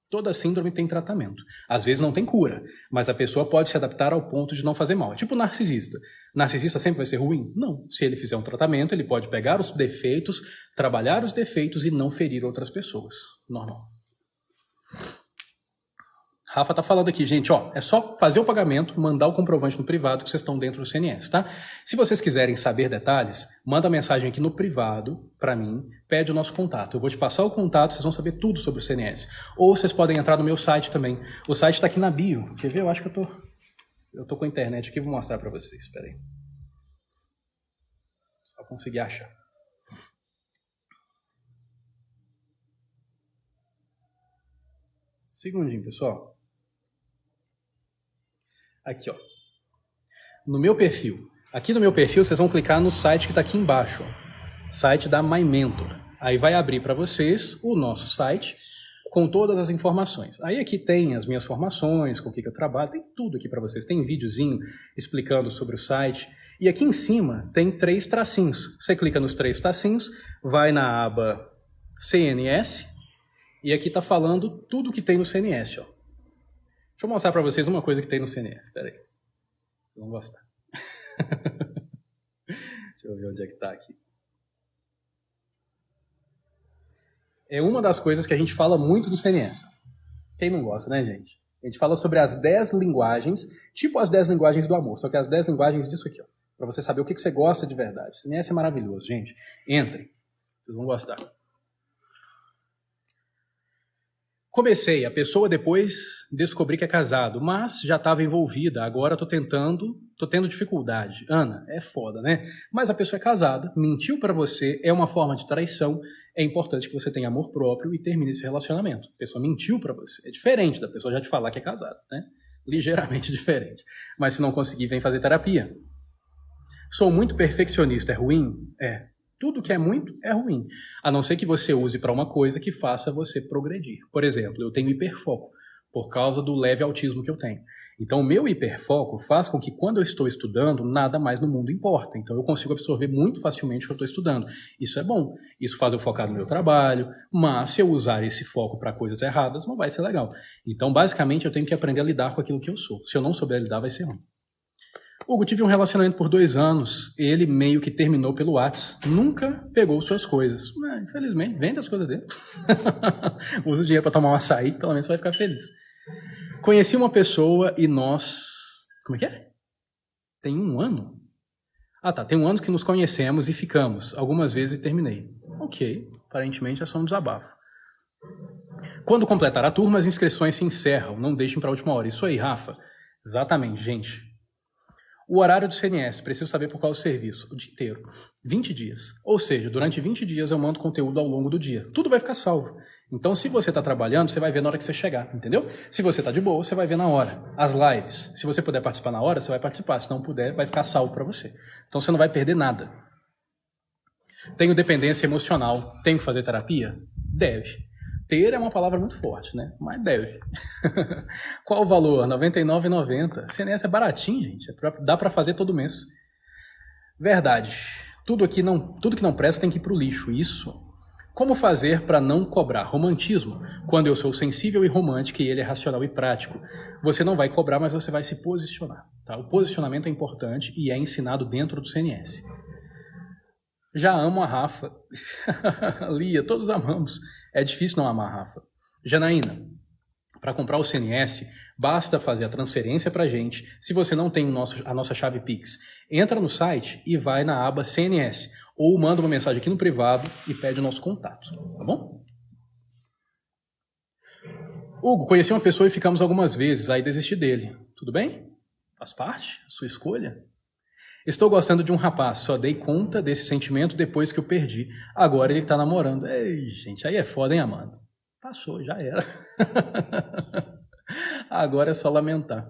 Toda síndrome tem tratamento. Às vezes não tem cura, mas a pessoa pode se adaptar ao ponto de não fazer mal. É tipo narcisista. Narcisista sempre vai ser ruim? Não. Se ele fizer um tratamento, ele pode pegar os defeitos, trabalhar os defeitos e não ferir outras pessoas. Normal. Rafa tá falando aqui, gente, ó, é só fazer o pagamento, mandar o comprovante no privado que vocês estão dentro do CNS, tá? Se vocês quiserem saber detalhes, manda mensagem aqui no privado para mim, pede o nosso contato. Eu vou te passar o contato, vocês vão saber tudo sobre o CNS. Ou vocês podem entrar no meu site também. O site tá aqui na bio. Quer ver? Eu acho que eu tô com a internet aqui, vou mostrar para vocês. Espera aí. Só conseguir achar. Segundinho, pessoal. Aqui, ó. No meu perfil. Aqui no meu perfil, vocês vão clicar no site que está aqui embaixo. Ó. Site da MyMentor. Aí vai abrir para vocês o nosso site com todas as informações. Aí aqui tem as minhas formações, com o que eu trabalho, tem tudo aqui para vocês. Tem um videozinho explicando sobre o site. E aqui em cima tem 3 tracinhos. Você clica nos 3 tracinhos, vai na aba CNS e aqui está falando tudo que tem no CNS, ó. Deixa eu mostrar para vocês uma coisa que tem no CNS. Espera aí. Vocês vão gostar. Deixa eu ver onde é que está aqui. É uma das coisas que a gente fala muito do CNS. Quem não gosta, né, gente? A gente fala sobre as 10 linguagens, tipo as 10 linguagens do amor, só que as 10 linguagens disso aqui, ó. Para você saber o que você gosta de verdade. O CNS é maravilhoso, gente. Entrem. Vocês vão gostar. Comecei, a pessoa depois descobri que é casado, mas já estava envolvida, agora tô tendo dificuldade. Ana, é foda, né? Mas a pessoa é casada, mentiu para você, é uma forma de traição, é importante que você tenha amor próprio e termine esse relacionamento. A pessoa mentiu para você, é diferente da pessoa já te falar que é casada, né? Ligeiramente diferente. Mas se não conseguir, vem fazer terapia. Sou muito perfeccionista, é ruim? É. Tudo que é muito é ruim, a não ser que você use para uma coisa que faça você progredir. Por exemplo, eu tenho hiperfoco, por causa do leve autismo que eu tenho. Então, o meu hiperfoco faz com que quando eu estou estudando, nada mais no mundo importa. Então, eu consigo absorver muito facilmente o que eu estou estudando. Isso é bom, isso faz eu focar no meu trabalho, mas se eu usar esse foco para coisas erradas, não vai ser legal. Então, basicamente, eu tenho que aprender a lidar com aquilo que eu sou. Se eu não souber lidar, vai ser ruim. Hugo, tive um relacionamento por 2 anos, ele meio que terminou pelo WhatsApp, nunca pegou suas coisas. Infelizmente, vende as coisas dele. Usa o dinheiro para tomar um açaí, pelo menos você vai ficar feliz. Conheci uma pessoa e nós... Como é que é? Tem 1 ano? Ah tá, tem 1 ano que nos conhecemos e ficamos. Algumas vezes terminei. Ok, aparentemente é só um desabafo. Quando completar a turma, as inscrições se encerram. Não deixem para a última hora. Isso aí, Rafa. Exatamente, gente. O horário do CNS, preciso saber por qual serviço. O dia inteiro. 20 dias. Ou seja, durante 20 dias eu mando conteúdo ao longo do dia. Tudo vai ficar salvo. Então, se você está trabalhando, você vai ver na hora que você chegar, entendeu? Se você está de boa, você vai ver na hora. As lives. Se você puder participar na hora, você vai participar. Se não puder, vai ficar salvo para você. Então, você não vai perder nada. Tenho dependência emocional. Tenho que fazer terapia? Deve. Ter é uma palavra muito forte, né? Mas deve. Qual o valor? R$ 99,90. CNS é baratinho, gente. Dá para fazer todo mês. Verdade. Tudo que não presta tem que ir para o lixo. Isso. Como fazer para não cobrar? Romantismo. Quando eu sou sensível e romântico e ele é racional e prático. Você não vai cobrar, mas você vai se posicionar. Tá? O posicionamento é importante e é ensinado dentro do CNS. Já amo a Rafa. Lia, todos amamos. É difícil não amar a Rafa. Janaína, para comprar o CNS, basta fazer a transferência para a gente. Se você não tem a nossa chave Pix, entra no site e vai na aba CNS. Ou manda uma mensagem aqui no privado e pede o nosso contato. Tá bom? Hugo, conheci uma pessoa e ficamos algumas vezes, aí desisti dele. Tudo bem? Faz parte? Sua escolha? Estou gostando de um rapaz, só dei conta desse sentimento depois que eu perdi. Agora ele tá namorando. Ei, gente, aí é foda, hein, Amanda? Passou, já era. Agora é só lamentar.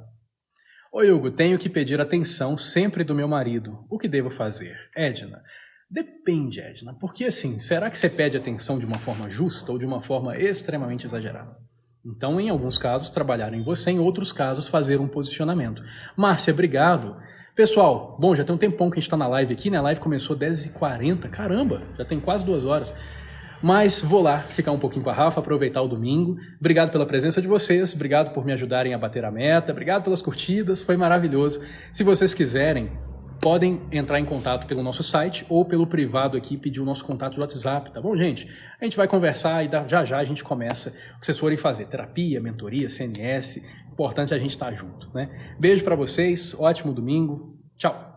Oi, Hugo, tenho que pedir atenção sempre do meu marido. O que devo fazer? Edna. Depende, Edna. Porque assim, será que você pede atenção de uma forma justa ou de uma forma extremamente exagerada? Então, em alguns casos, trabalhar em você, em outros casos, fazer um posicionamento. Márcia, obrigado. Pessoal, bom, já tem um tempão que a gente está na live aqui, né? A live começou 10h40, caramba, já tem quase 2 horas. Mas vou lá ficar um pouquinho com a Rafa, aproveitar o domingo. Obrigado pela presença de vocês, obrigado por me ajudarem a bater a meta, obrigado pelas curtidas, foi maravilhoso. Se vocês quiserem, podem entrar em contato pelo nosso site ou pelo privado aqui, pedir o nosso contato do WhatsApp, tá bom, gente? A gente vai conversar e já a gente começa o que vocês forem fazer, terapia, mentoria, CNS, importante a gente estar junto, né? Beijo para vocês, ótimo domingo, tchau!